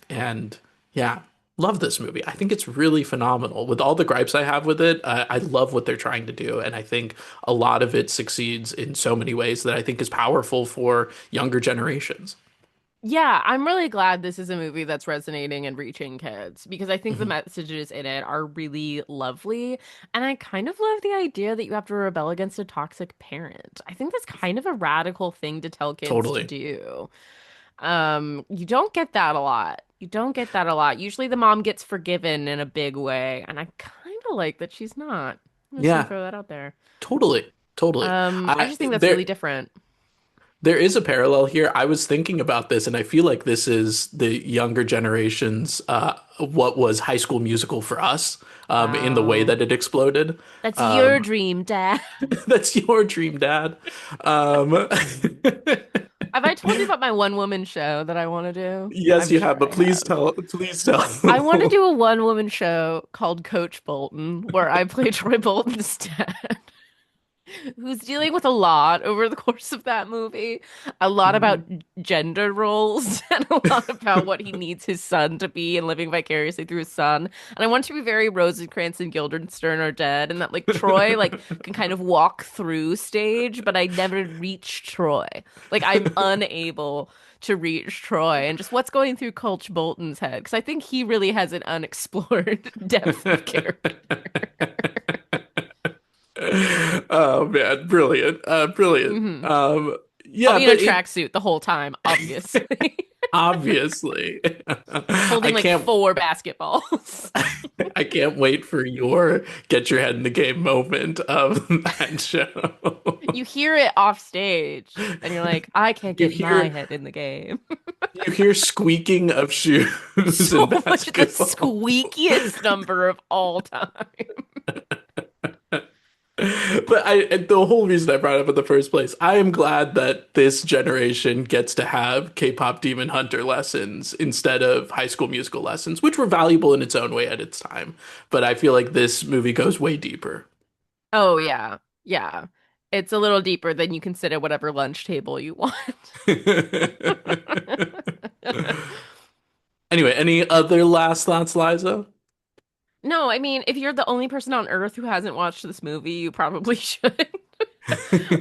A: And yeah, love this movie. I think it's really phenomenal. With all the gripes I have with it, I love what they're trying to do. And I think a lot of it succeeds in so many ways that I think is powerful for younger generations.
B: Yeah, I'm really glad this is a movie that's resonating and reaching kids because I think the
A: Mhm.
B: messages in it are really lovely. And I kind of love the idea that you have to rebel against a toxic parent. I think that's kind of a radical thing to tell kids to
A: Totally.
B: do. You don't get that a lot. You don't get that a lot. Usually the mom gets forgiven in a big way, and I kind of like that she's not. I'm just gonna
A: Yeah,
B: throw that out there.
A: totally. Totally.
B: I just think that's
A: There
B: really different.
A: there is a parallel here. I was thinking about this, and I feel like this is the younger generation's what was High School Musical for us, in the way
B: Wow.
A: that it exploded.
B: That's your
A: Um,
B: dream, Dad.
A: that's your dream, Dad. Um,
B: Have I told you about my one woman show that I want to do?
A: yes,
B: I'm
A: you have,
B: sure
A: but
B: I
A: please
B: have.
A: tell. Please tell.
B: I want to do a one woman show called Coach Bolton, where I play Troy Bolton's dad, who's dealing with a lot over the course of that movie. A lot about gender roles and a lot about what he needs his son to be and living vicariously through his son. And I want to be very Rosencrantz and Guildenstern are dead, and that like Troy can kind of walk through stage, but I never reach Troy. Like I'm unable to reach Troy and just what's going through Coach Bolton's head because I think he really has an unexplored depth of character.
A: Oh man, brilliant. Brilliant.
B: Hmm. I'll
A: Yeah,
B: be in a
A: but it
B: tracksuit the whole time, obviously.
A: obviously I
B: Holding like
A: can't
B: four basketballs.
A: I can't wait for your get your head in the game moment of that show.
B: You hear it off stage and you're like, I can't
A: You
B: get my
A: hear
B: head in the game.
A: you hear squeaking of shoes
B: So
A: in
B: much the
A: basketball.
B: squeakiest number of all time.
A: But the whole reason I brought it up in the first place, I am glad that this generation gets to have K-pop Demon Hunter lessons instead of High School Musical lessons, which were valuable in its own way at its time. But I feel like this movie goes way deeper.
B: Oh yeah. Yeah. It's a little deeper than you can sit at whatever lunch table you want.
A: Anyway, any other last thoughts, Liza?
B: No, I mean, if you're the only person on Earth who hasn't watched this movie, you probably should.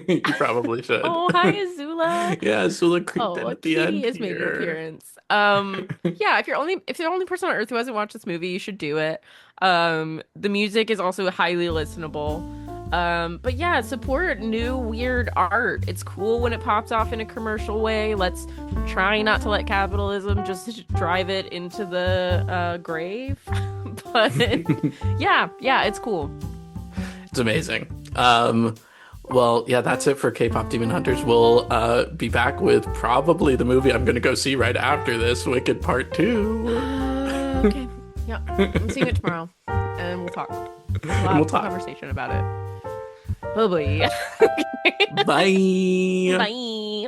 A: You probably should.
B: Oh, hi, Azula.
A: Yeah, Sula creeped
B: Oh,
A: in
B: a
A: at the
B: kitty
A: end
B: has made an
A: here.
B: appearance. Yeah, if you're the only person on Earth who hasn't watched this movie, you should do it. The music is also highly listenable. But yeah, support new weird art. It's cool when it pops off in a commercial way. Let's try not to let capitalism just drive it into the grave. But yeah, it's cool.
A: It's amazing. Well, yeah, that's it for K-pop Demon Hunters. We'll be back with probably the movie I'm going to go see right after this, Wicked Part 2.
B: Okay. Yeah, I'm seeing it tomorrow, and we'll talk. We'll
A: And we'll
B: have a
A: talk.
B: conversation about it. Oh boy.
A: Bye.
B: Bye.